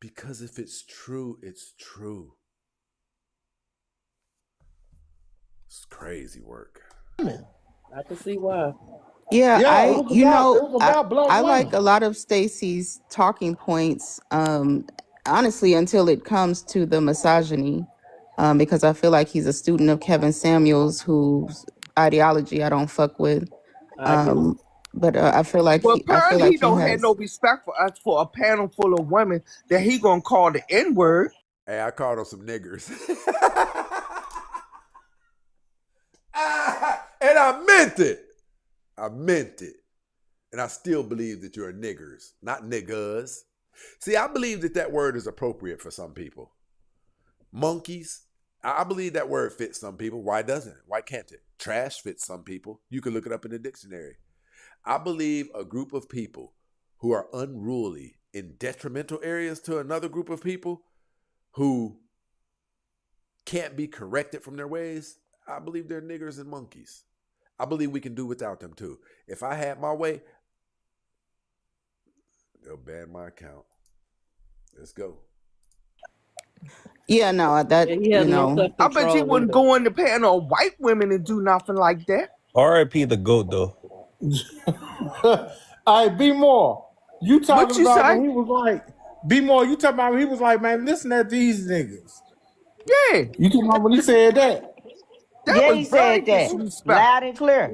Because if it's true, it's true. It's crazy work. I can see why. Yeah, I like a lot of Stacy's talking points. Honestly, until it comes to the misogyny, because I feel like he's a student of Kevin Samuels, whose ideology I don't fuck with. But I feel like he don't have no respect for us for a panel full of women that he gonna call the N-word. Hey, I called on some niggers. And I meant it. And I still believe that you're niggers, not niggas. See, I believe that word is appropriate for some people. Monkeys, I believe that word fits some people. Why doesn't it? Why can't it? Trash fits some people. You can look it up in the dictionary. I believe a group of people who are unruly in detrimental areas to another group of people who can't be corrected from their ways, I believe they're niggers and monkeys. I believe we can do without them too. If I had my way, they'll ban my account. Let's go. Yeah, no, that, I bet you wouldn't go on the panel of white women and do nothing like that. R.I.P. the GOAT, though. All right, B More. You talking about when he was like, B More, you talking about when he was like, man, listen at these niggas. Yeah. You talking about when he said that? He said that. Loud and clear.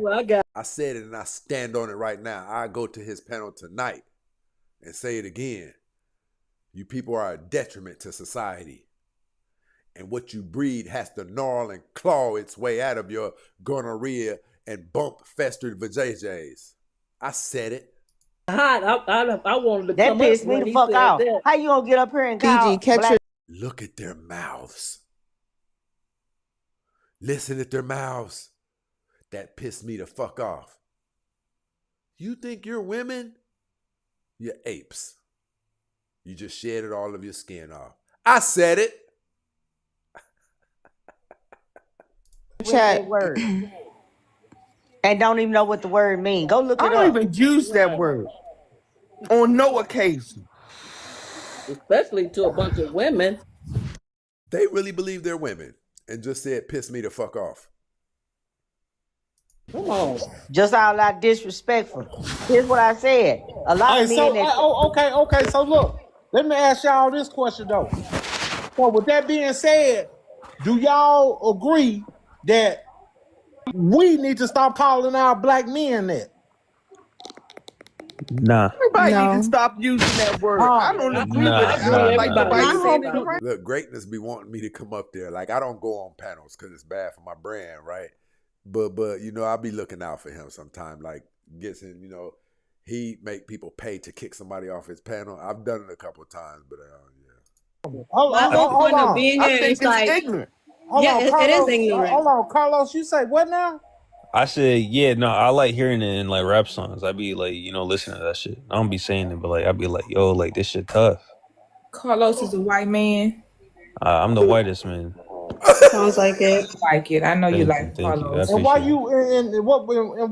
I said it and I stand on it right now. I go to his panel tonight and say it again. You people are a detriment to society. And what you breed has to gnarl and claw its way out of your gonorrhea and bump festered vajayjays. I said it. I wanted to that come pissed up me when the he fuck said off. that. How you gonna get up here and call black? Look at their mouths. Listen at their mouths. That pissed me the fuck off. You think you're women? You're apes. You just shedded all of your skin off. I said it. Chat word. And don't even know what the word means. Go look it up. I don't even use that word on no occasion. Especially to a bunch of women. They really believe they're women and just said, piss me the fuck off. Come on. Just all that disrespectful. Here's what I said. A lot of men okay. So look, let me ask y'all this question though. So with that being said, do y'all agree that we need to stop calling our black men that? Nah. Everybody need to stop using that word. I don't agree with it. Look, greatness be wanting me to come up there. Like, I don't go on panels because it's bad for my brand, right? But you know, I'll be looking out for him sometime. Like, guessing, you know, he make people pay to kick somebody off his panel. I've done it a couple of times, but yeah. Hold on. I think it's ignorant. Carlos, it is ignorant. Hold on, Carlos. You say what now? I said, yeah, no, I like hearing it in like rap songs. I be like, you know, listening to that shit. I don't be saying it, but like, I be like, yo, like this shit tough. Carlos is a white man. I'm the whitest man. Sounds like it. Like it. I know you like Thank you. I Carlos. And why appreciate it. you and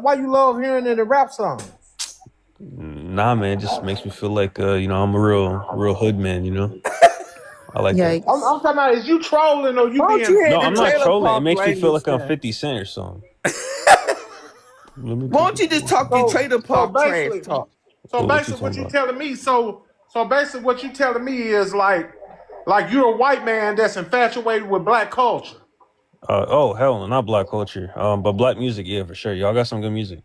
why you love hearing it in rap songs? Nah, man, it just makes me feel like I'm a real hood man. I like that. I'm Yikes. talking about, is you trolling or you Why don't being you No, head I'm the not trailer trolling. It park makes me feel ladies like I'm then? 50 Cent or something. Let me Why don't you just talk your trailer so park trash basically talk? what you what talking you about? telling me, so basically what you telling me is like you're a white man that's infatuated with black culture. Oh hell no, not black culture. But black music, yeah, for sure. Y'all got some good music.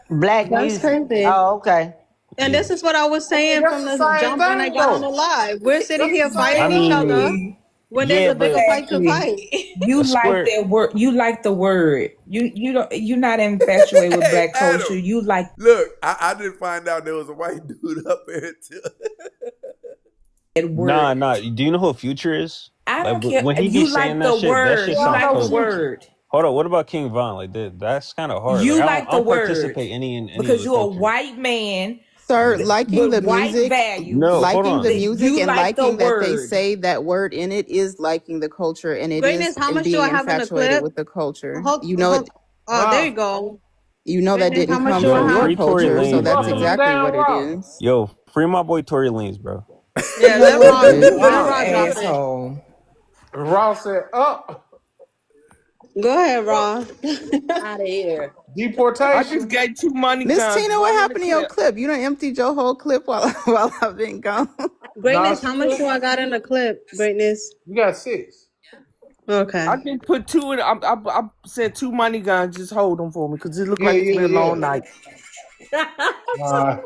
Black That's music. crazy. Oh, okay. And Yeah. this is what I was I mean, saying that's from the the same jump when I thing got on the though. live. We're sitting That's here the same I fighting each thing. other mean, Exactly. when there's yeah, a bigger but fight to Exactly. fight. You a like square. that word. You like the word. You don't. You're not infatuated with Hey, black culture. Adam, You like look, I didn't find out there was a white dude up there too. that word. Nah. Do you know who Future is? I Like don't care. when he be You saying like that the shit, that word. shit You I sounds like know the crazy. Future. word. Hold on, what about King Von? Like that's kind of hard. Like You I like don't, I the don't word participate in any of because the you're a culture. white man Sir, Mm. liking with the white music, values. No, hold liking the on. That music you and like the liking that they word. say that word in it is liking the culture and it Greatness, is how much do being I have in the infatuated clip? with the culture. Hold, You know hold. it. Oh, there you go. That Greatness, how didn't much come do I Yo, from your have? free Tory culture, so You Lanez, that's busting them man. exactly down what it raw. is. Yo, free my boy Tory Lanez, bro. Yeah, No, let we're Ron, good. let You Ron drop it. asshole. Raw said, Go ahead, Ron. Out of here. I just deportation. got 2 money Miss guns, Tina, what one in the happened to your clip. clip? You done emptied your whole clip while while I've been gone. Nah, Greatness, how much do I got in the clip? Greatness. you got 6. Okay. I just put two in. I said 2 money guns. Just hold them for me because it look Yeah, like it's been a yeah, long night. yeah.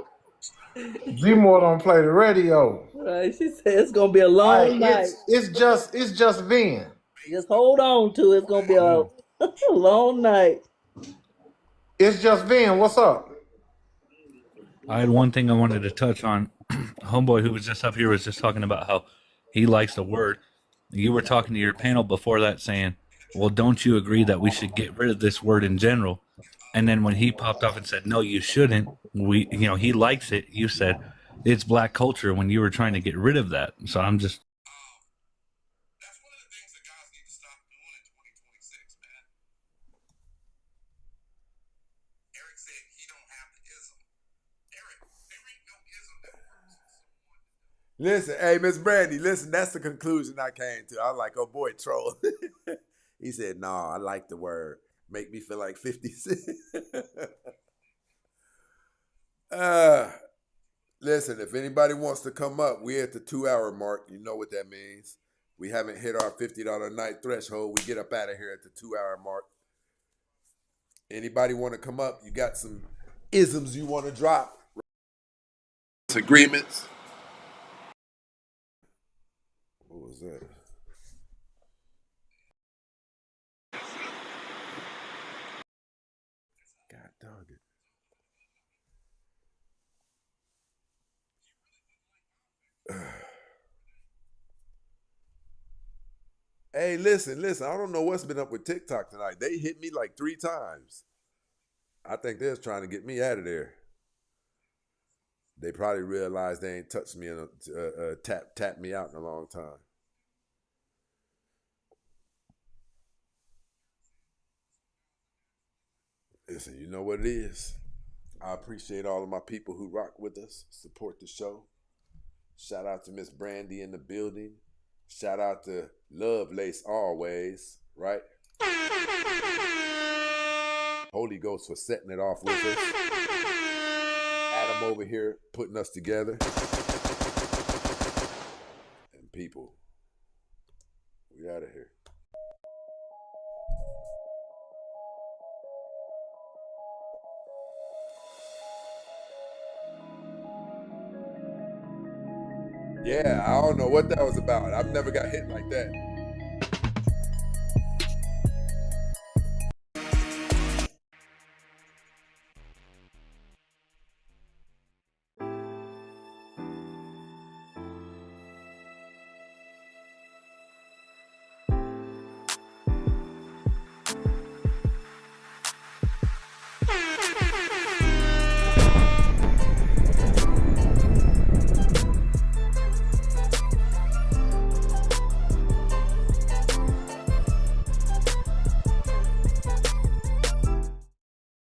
G-More don't play the radio. Right. She said it's gonna be a Like long night. it's just Vin. Just hold on to it. It's gonna be a, a long night. It's just Vin. What's up? I had one thing I wanted to touch on. Homeboy who was just up here was just talking about how he likes the word. You were talking to your panel before that saying, well, don't you agree that we should get rid of this word in general? And then when he popped off and said, no, you shouldn't, he likes it. You said it's black culture when you were trying to get rid of that. So I'm just. That's one of the things that guys need to stop doing in 2026, man. Eric said he don't have the ism. Eric, there ain't no ism that works. Listen, hey, Miss Brandy, listen, that's the conclusion I came to. I was like, oh boy, troll. He said, no, I like the word. Make me feel like 50 Cent. Listen, if anybody wants to come up, we're at the 2-hour mark. You know what that means. We haven't hit our $50 a night threshold. We get up out of here at the 2-hour mark. Anybody want to come up? You got some isms you want to drop? Agreements? What was that? God dog it. Hey, listen. I don't know what's been up with TikTok tonight. They hit me like 3 times. I think they're trying to get me out of there. They probably realized they ain't touched me and tapped me out in a long time. Listen, you know what it is. I appreciate all of my people who rock with us, support the show. Shout out to Miss Brandy in the building. Shout out to Lovelace always, right? Holy Ghost for setting it off with us. Adam over here putting us together. And people, we out of here. Yeah, I don't know what that was about. I've never got hit like that.